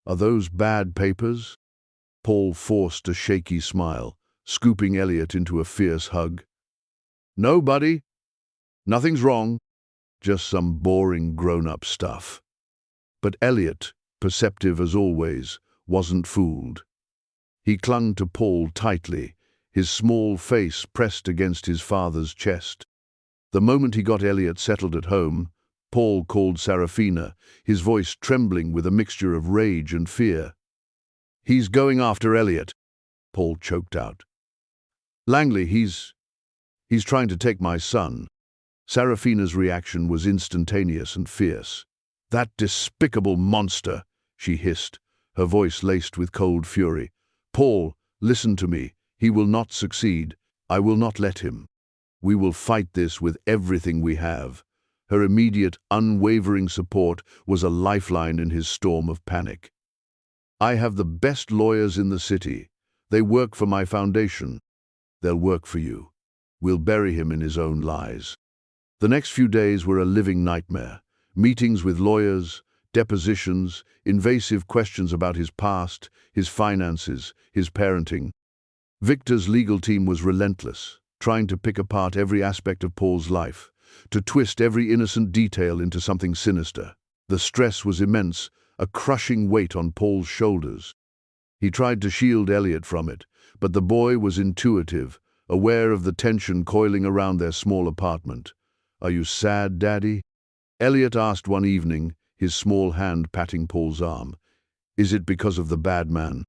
Are those bad papers?" Paul forced a shaky smile, scooping Elliot into a fierce hug. "No, buddy. Nothing's wrong. Just some boring grown-up stuff." But Elliot, perceptive as always, wasn't fooled. He clung to Paul tightly, his small face pressed against his father's chest. The moment he got Elliot settled at home, Paul called Sarafina, his voice trembling with a mixture of rage and fear. "He's going after Elliot," Paul choked out. "Langley, he's trying to take my son." Sarafina's reaction was instantaneous and fierce. "That despicable monster," she hissed, her voice laced with cold fury. "Paul, listen to me. He will not succeed. I will not let him. We will fight this with everything we have." Her immediate, unwavering support was a lifeline in his storm of panic. "I have the best lawyers in the city. They work for my foundation. They'll work for you. We'll bury him in his own lies." The next few days were a living nightmare. Meetings with lawyers, depositions, invasive questions about his past, his finances, his parenting. Victor's legal team was relentless, trying to pick apart every aspect of Paul's life, to twist every innocent detail into something sinister. The stress was immense, a crushing weight on Paul's shoulders. He tried to shield Elliot from it, but the boy was intuitive, aware of the tension coiling around their small apartment. "Are you sad, Daddy?" Elliot asked one evening, his small hand patting Paul's arm. "Is it because of the bad man?"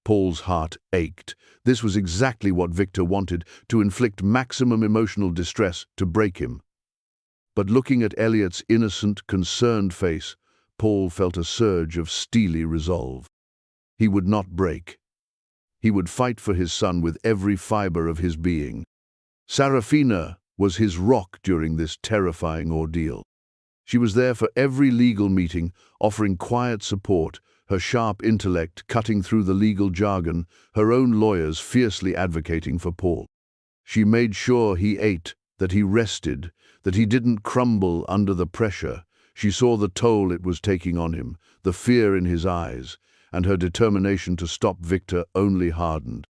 Paul's heart ached. This was exactly what Victor wanted, to inflict maximum emotional distress, to break him. But looking at Elliot's innocent, concerned face, Paul felt a surge of steely resolve. He would not break. He would fight for his son with every fiber of his being. Sarafina was his rock during this terrifying ordeal. She was there for every legal meeting, offering quiet support, her sharp intellect cutting through the legal jargon, her own lawyers fiercely advocating for Paul. She made sure he ate, that he rested, that he didn't crumble under the pressure. She saw the toll it was taking on him, the fear in his eyes, and her determination to stop Victor only hardened.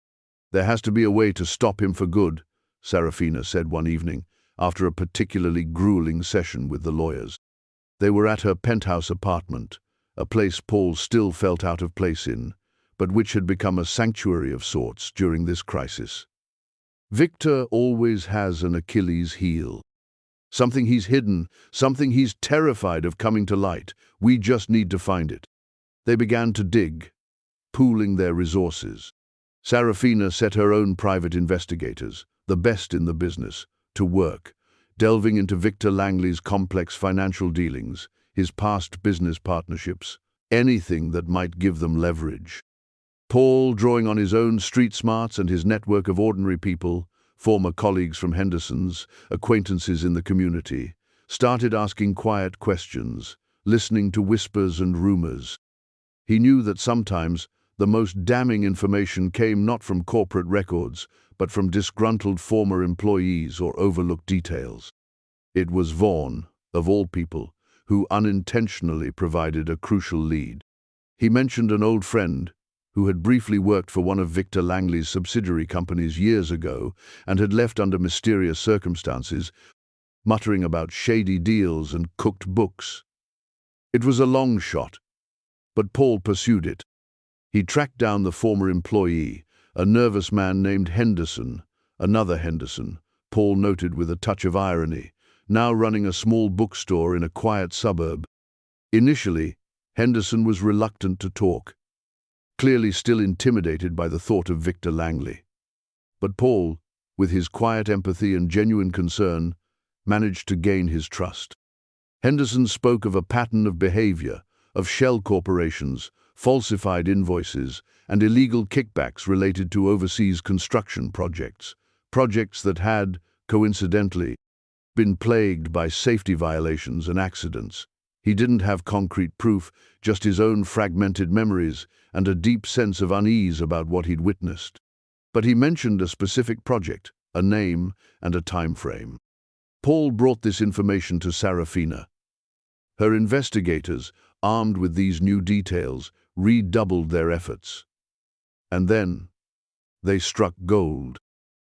"There has to be a way to stop him for good," Sarafina said one evening, after a particularly grueling session with the lawyers. They were at her penthouse apartment, a place Paul still felt out of place in, but which had become a sanctuary of sorts during this crisis. "Victor always has an Achilles heel. Something he's hidden, something he's terrified of coming to light. We just need to find it." They began to dig, pooling their resources. Sarafina set her own private investigators, the best in the business, to work, delving into Victor Langley's complex financial dealings, his past business partnerships, anything that might give them leverage. Paul, drawing on his own street smarts and his network of ordinary people, former colleagues from Henderson's, acquaintances in the community, started asking quiet questions, listening to whispers and rumors. He knew that sometimes the most damning information came not from corporate records, but from disgruntled former employees or overlooked details. It was Vaughan, of all people, who unintentionally provided a crucial lead. He mentioned an old friend who had briefly worked for one of Victor Langley's subsidiary companies years ago and had left under mysterious circumstances, muttering about shady deals and cooked books. It was a long shot, but Paul pursued it. He tracked down the former employee, a nervous man named Henderson, another Henderson, Paul noted with a touch of irony, now running a small bookstore in a quiet suburb. Initially, Henderson was reluctant to talk, clearly still intimidated by the thought of Victor Langley. But Paul, with his quiet empathy and genuine concern, managed to gain his trust. Henderson spoke of a pattern of behavior, of shell corporations, falsified invoices, and illegal kickbacks related to overseas construction projects, projects that had, coincidentally, been plagued by safety violations and accidents. He didn't have concrete proof, just his own fragmented memories and a deep sense of unease about what he'd witnessed. But he mentioned a specific project, a name, and a time frame. Paul brought this information to Sarafina. Her investigators, armed with these new details, redoubled their efforts. And then they struck gold.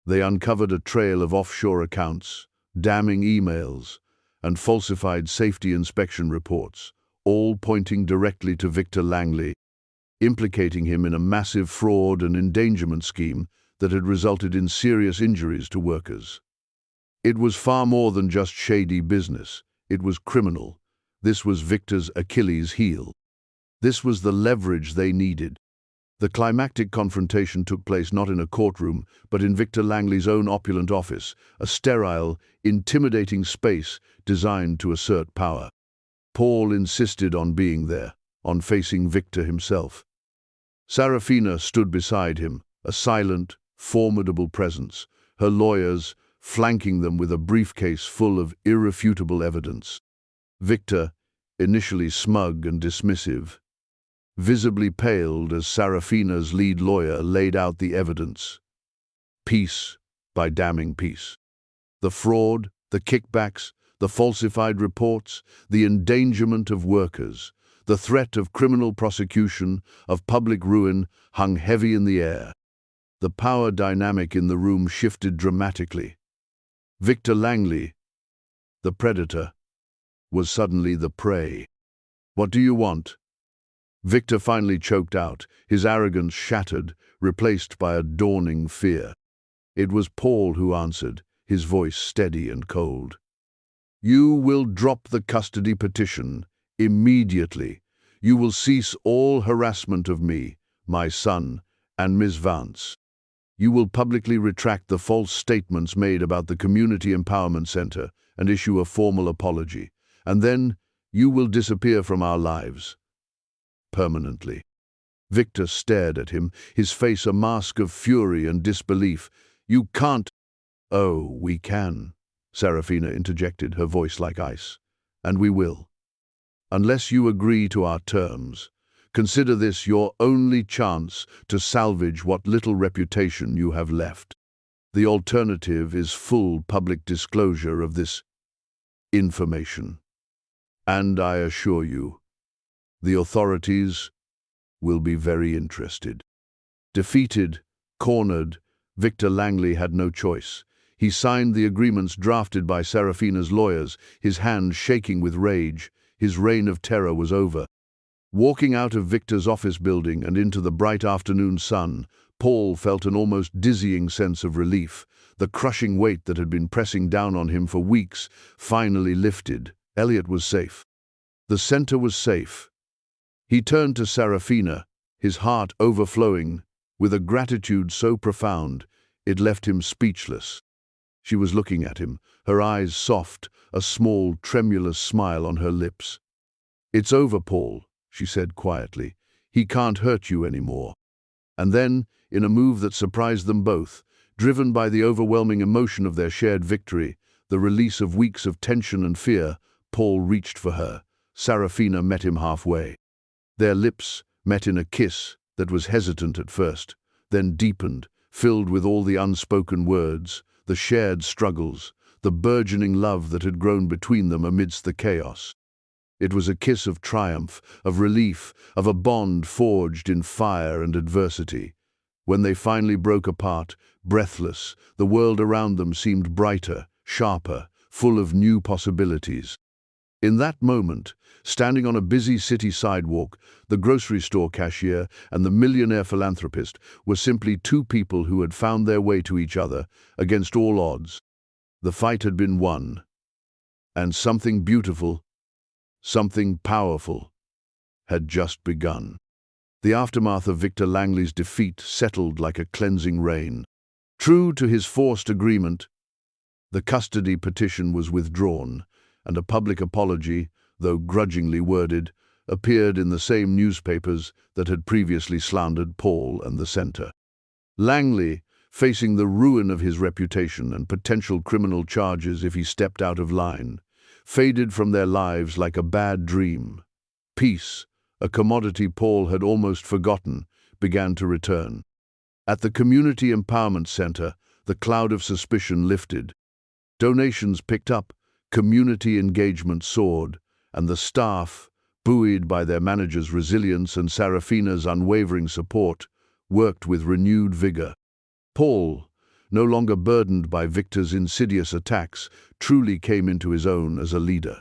They uncovered a trail of offshore accounts, damning emails, and falsified safety inspection reports, all pointing directly to Victor Langley, implicating him in a massive fraud and endangerment scheme that had resulted in serious injuries to workers. It was far more than just shady business. It was criminal. This was Victor's Achilles heel. This was the leverage they needed. The climactic confrontation took place not in a courtroom, but in Victor Langley's own opulent office, a sterile, intimidating space designed to assert power. Paul insisted on being there, on facing Victor himself. Sarafina stood beside him, a silent, formidable presence, her lawyers flanking them with a briefcase full of irrefutable evidence. Victor, initially smug and dismissive, visibly paled as Sarafina's lead lawyer laid out the evidence, piece by damning piece. The fraud, the kickbacks, the falsified reports, the endangerment of workers, the threat of criminal prosecution, of public ruin, hung heavy in the air. The power dynamic in the room shifted dramatically. Victor Langley, the predator, was suddenly the prey. "What do you want?" Victor finally choked out, his arrogance shattered, replaced by a dawning fear. It was Paul who answered, his voice steady and cold. "You will drop the custody petition immediately. You will cease all harassment of me, my son, and Ms. Vance. You will publicly retract the false statements made about the Community Empowerment Center and issue a formal apology. And then you will disappear from our lives. Permanently." Victor stared at him, his face a mask of fury and disbelief. "You can't—" "Oh, we can," Sarafina interjected, her voice like ice. "And we will. Unless you agree to our terms, consider this your only chance to salvage what little reputation you have left. The alternative is full public disclosure of this information. And I assure you, the authorities will be very interested." Defeated, cornered, Victor Langley had no choice. He signed the agreements drafted by Sarafina's lawyers, his hand shaking with rage. His reign of terror was over. Walking out of Victor's office building and into the bright afternoon sun, Paul felt an almost dizzying sense of relief. The crushing weight that had been pressing down on him for weeks finally lifted. Elliot was safe. The center was safe. He turned to Sarafina, his heart overflowing, with a gratitude so profound it left him speechless. She was looking at him, her eyes soft, a small, tremulous smile on her lips. "It's over, Paul," she said quietly. "He can't hurt you anymore." And then, in a move that surprised them both, driven by the overwhelming emotion of their shared victory, the release of weeks of tension and fear, Paul reached for her. Sarafina met him halfway. Their lips met in a kiss that was hesitant at first, then deepened, filled with all the unspoken words, the shared struggles, the burgeoning love that had grown between them amidst the chaos. It was a kiss of triumph, of relief, of a bond forged in fire and adversity. When they finally broke apart, breathless, the world around them seemed brighter, sharper, full of new possibilities. In that moment, standing on a busy city sidewalk, the grocery store cashier and the millionaire philanthropist were simply two people who had found their way to each other against all odds. The fight had been won, and something beautiful, something powerful, had just begun. The aftermath of Victor Langley's defeat settled like a cleansing rain. True to his forced agreement, the custody petition was withdrawn, and a public apology, though grudgingly worded, appeared in the same newspapers that had previously slandered Paul and the center. Langley, facing the ruin of his reputation and potential criminal charges if he stepped out of line, faded from their lives like a bad dream. Peace, a commodity Paul had almost forgotten, began to return. At the Community Empowerment Center, the cloud of suspicion lifted. Donations picked up, community engagement soared, and the staff, buoyed by their manager's resilience and Sarafina's unwavering support, worked with renewed vigor. Paul, no longer burdened by Victor's insidious attacks, truly came into his own as a leader.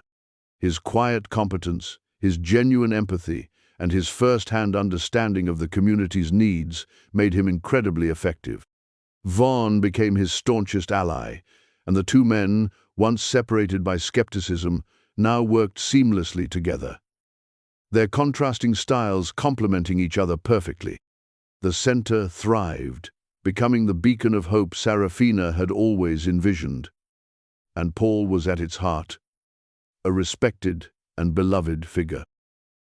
His quiet competence, his genuine empathy, and his first-hand understanding of the community's needs made him incredibly effective. Vaughn became his staunchest ally, and the two men, once separated by skepticism, now worked seamlessly together, their contrasting styles complementing each other perfectly. The center thrived, becoming the beacon of hope Sarafina had always envisioned. And Paul was at its heart, a respected and beloved figure.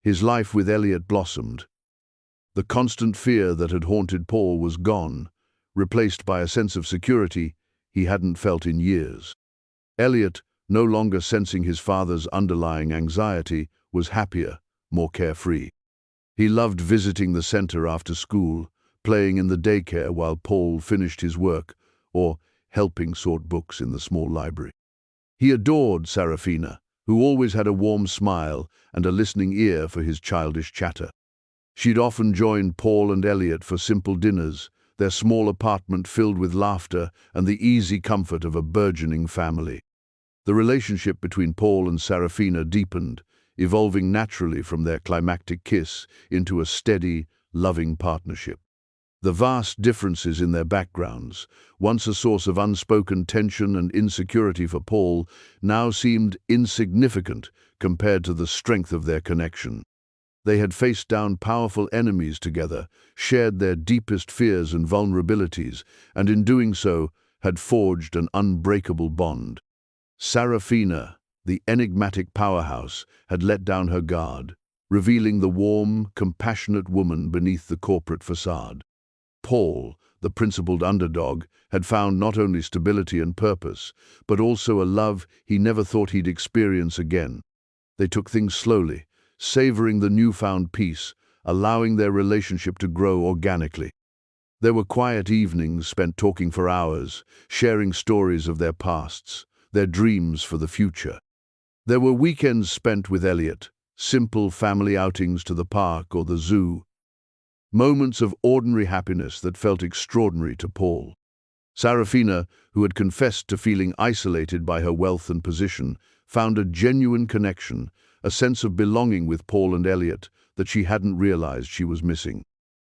His life with Elliot blossomed. The constant fear that had haunted Paul was gone, replaced by a sense of security he hadn't felt in years. Elliot, no longer sensing his father's underlying anxiety, was happier, more carefree. He loved visiting the center after school, playing in the daycare while Paul finished his work, or helping sort books in the small library. He adored Sarafina, who always had a warm smile and a listening ear for his childish chatter. She'd often join Paul and Elliot for simple dinners, their small apartment filled with laughter and the easy comfort of a burgeoning family. The relationship between Paul and Sarafina deepened, evolving naturally from their climactic kiss into a steady, loving partnership. The vast differences in their backgrounds, once a source of unspoken tension and insecurity for Paul, now seemed insignificant compared to the strength of their connection. They had faced down powerful enemies together, shared their deepest fears and vulnerabilities, and in doing so, had forged an unbreakable bond. Sarafina, the enigmatic powerhouse, had let down her guard, revealing the warm, compassionate woman beneath the corporate facade. Paul, the principled underdog, had found not only stability and purpose, but also a love he never thought he'd experience again. They took things slowly, savoring the newfound peace, allowing their relationship to grow organically. There were quiet evenings spent talking for hours, sharing stories of their pasts, their dreams for the future. There were weekends spent with Elliot, simple family outings to the park or the zoo, moments of ordinary happiness that felt extraordinary to Paul. Sarafina, who had confessed to feeling isolated by her wealth and position, found a genuine connection, a sense of belonging with Paul and Elliot that she hadn't realized she was missing.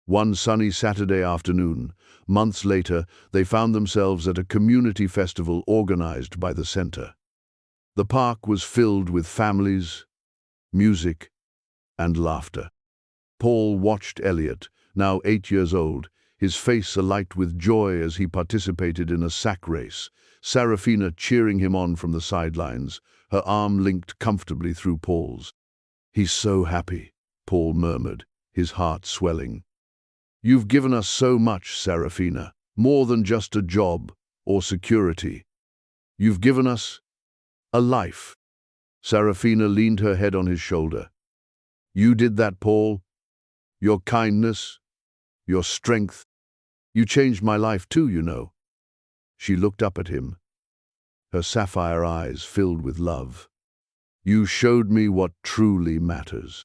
One sunny Saturday afternoon, months later, they found themselves at a community festival organized by the center. The park was filled with families, music, and laughter. Paul watched Elliot, now 8 years old, his face alight with joy as he participated in a sack race, Sarafina cheering him on from the sidelines, her arm linked comfortably through Paul's. "He's so happy," Paul murmured, his heart swelling. "You've given us so much, Sarafina, more than just a job or security. You've given us a life." Sarafina leaned her head on his shoulder. "You did that, Paul. Your kindness, your strength. You changed my life too, you know." She looked up at him, her sapphire eyes filled with love. "You showed me what truly matters."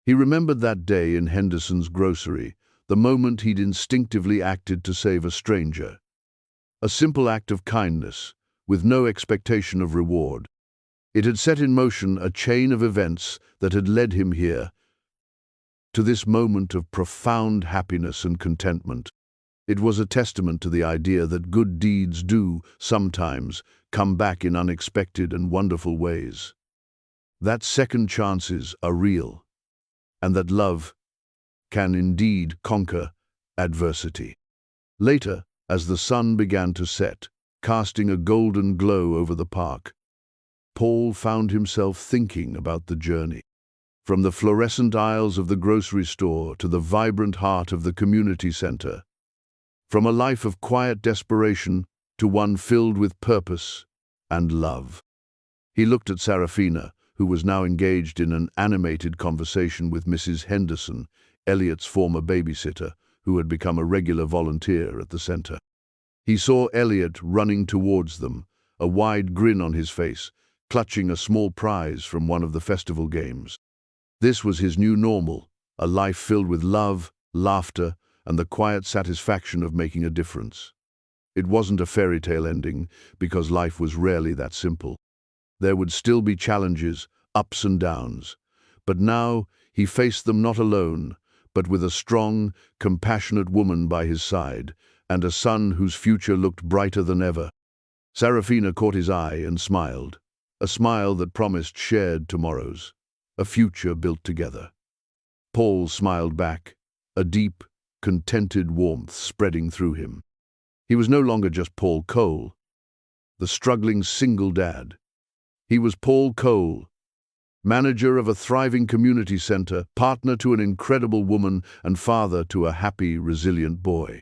He remembered that day in Henderson's grocery, the moment he'd instinctively acted to save a stranger. A simple act of kindness, with no expectation of reward. It had set in motion a chain of events that had led him here, to this moment of profound happiness and contentment. It was a testament to the idea that good deeds do, sometimes, come back in unexpected and wonderful ways. That second chances are real, and that love can indeed conquer adversity. Later, as the sun began to set, casting a golden glow over the park, Paul found himself thinking about the journey. From the fluorescent aisles of the grocery store to the vibrant heart of the community center. From a life of quiet desperation to one filled with purpose and love. He looked at Sarafina, who was now engaged in an animated conversation with Mrs. Henderson, Elliot's former babysitter, who had become a regular volunteer at the center. He saw Elliot running towards them, a wide grin on his face, clutching a small prize from one of the festival games. This was his new normal, a life filled with love, laughter, and the quiet satisfaction of making a difference. It wasn't a fairy tale ending, because life was rarely that simple. There would still be challenges, ups and downs. But now he faced them not alone, but with a strong, compassionate woman by his side, and a son whose future looked brighter than ever. Sarafina caught his eye and smiled, a smile that promised shared tomorrows, a future built together. Paul smiled back, a deep, contented warmth spreading through him. He was no longer just Paul Cole, the struggling single dad. He was Paul Cole, manager of a thriving community center, partner to an incredible woman, and father to a happy, resilient boy.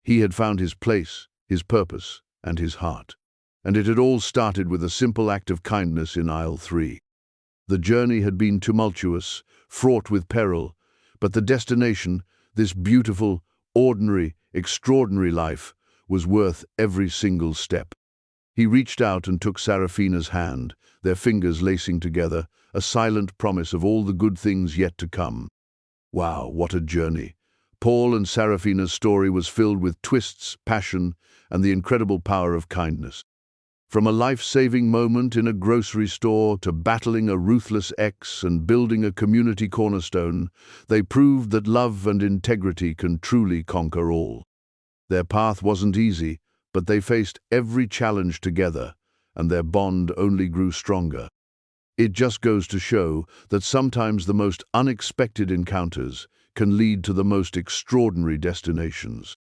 He had found his place, his purpose, and his heart. And it had all started with a simple act of kindness in aisle 3. The journey had been tumultuous, fraught with peril, but the destination, this beautiful, ordinary, extraordinary life, was worth every single step. He reached out and took Sarafina's hand, their fingers lacing together, a silent promise of all the good things yet to come. Wow, what a journey! Paul and Sarafina's story was filled with twists, passion, and the incredible power of kindness. From a life-saving moment in a grocery store to battling a ruthless ex and building a community cornerstone, they proved that love and integrity can truly conquer all. Their path wasn't easy, but they faced every challenge together, and their bond only grew stronger. It just goes to show that sometimes the most unexpected encounters can lead to the most extraordinary destinations.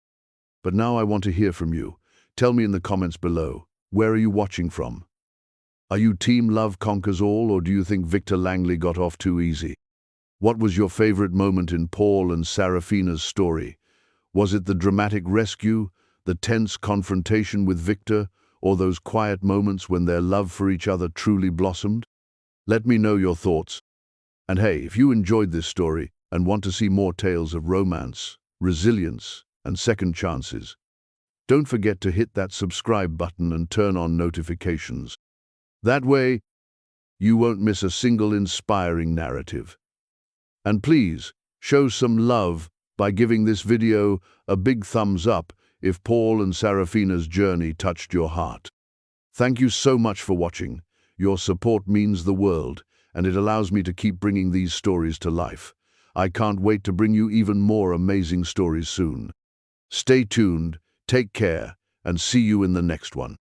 But now I want to hear from you. Tell me in the comments below, where are you watching from? Are you Team Love Conquers All, or do you think Victor Langley got off too easy? What was your favorite moment in Paul and Sarafina's story? Was it the dramatic rescue, the tense confrontation with Victor, or those quiet moments when their love for each other truly blossomed? Let me know your thoughts. And hey, if you enjoyed this story and want to see more tales of romance, resilience, and second chances, don't forget to hit that subscribe button and turn on notifications. That way, you won't miss a single inspiring narrative. And please, show some love by giving this video a big thumbs up if Paul and Sarafina's journey touched your heart. Thank you so much for watching. Your support means the world, and it allows me to keep bringing these stories to life. I can't wait to bring you even more amazing stories soon. Stay tuned, take care, and see you in the next one.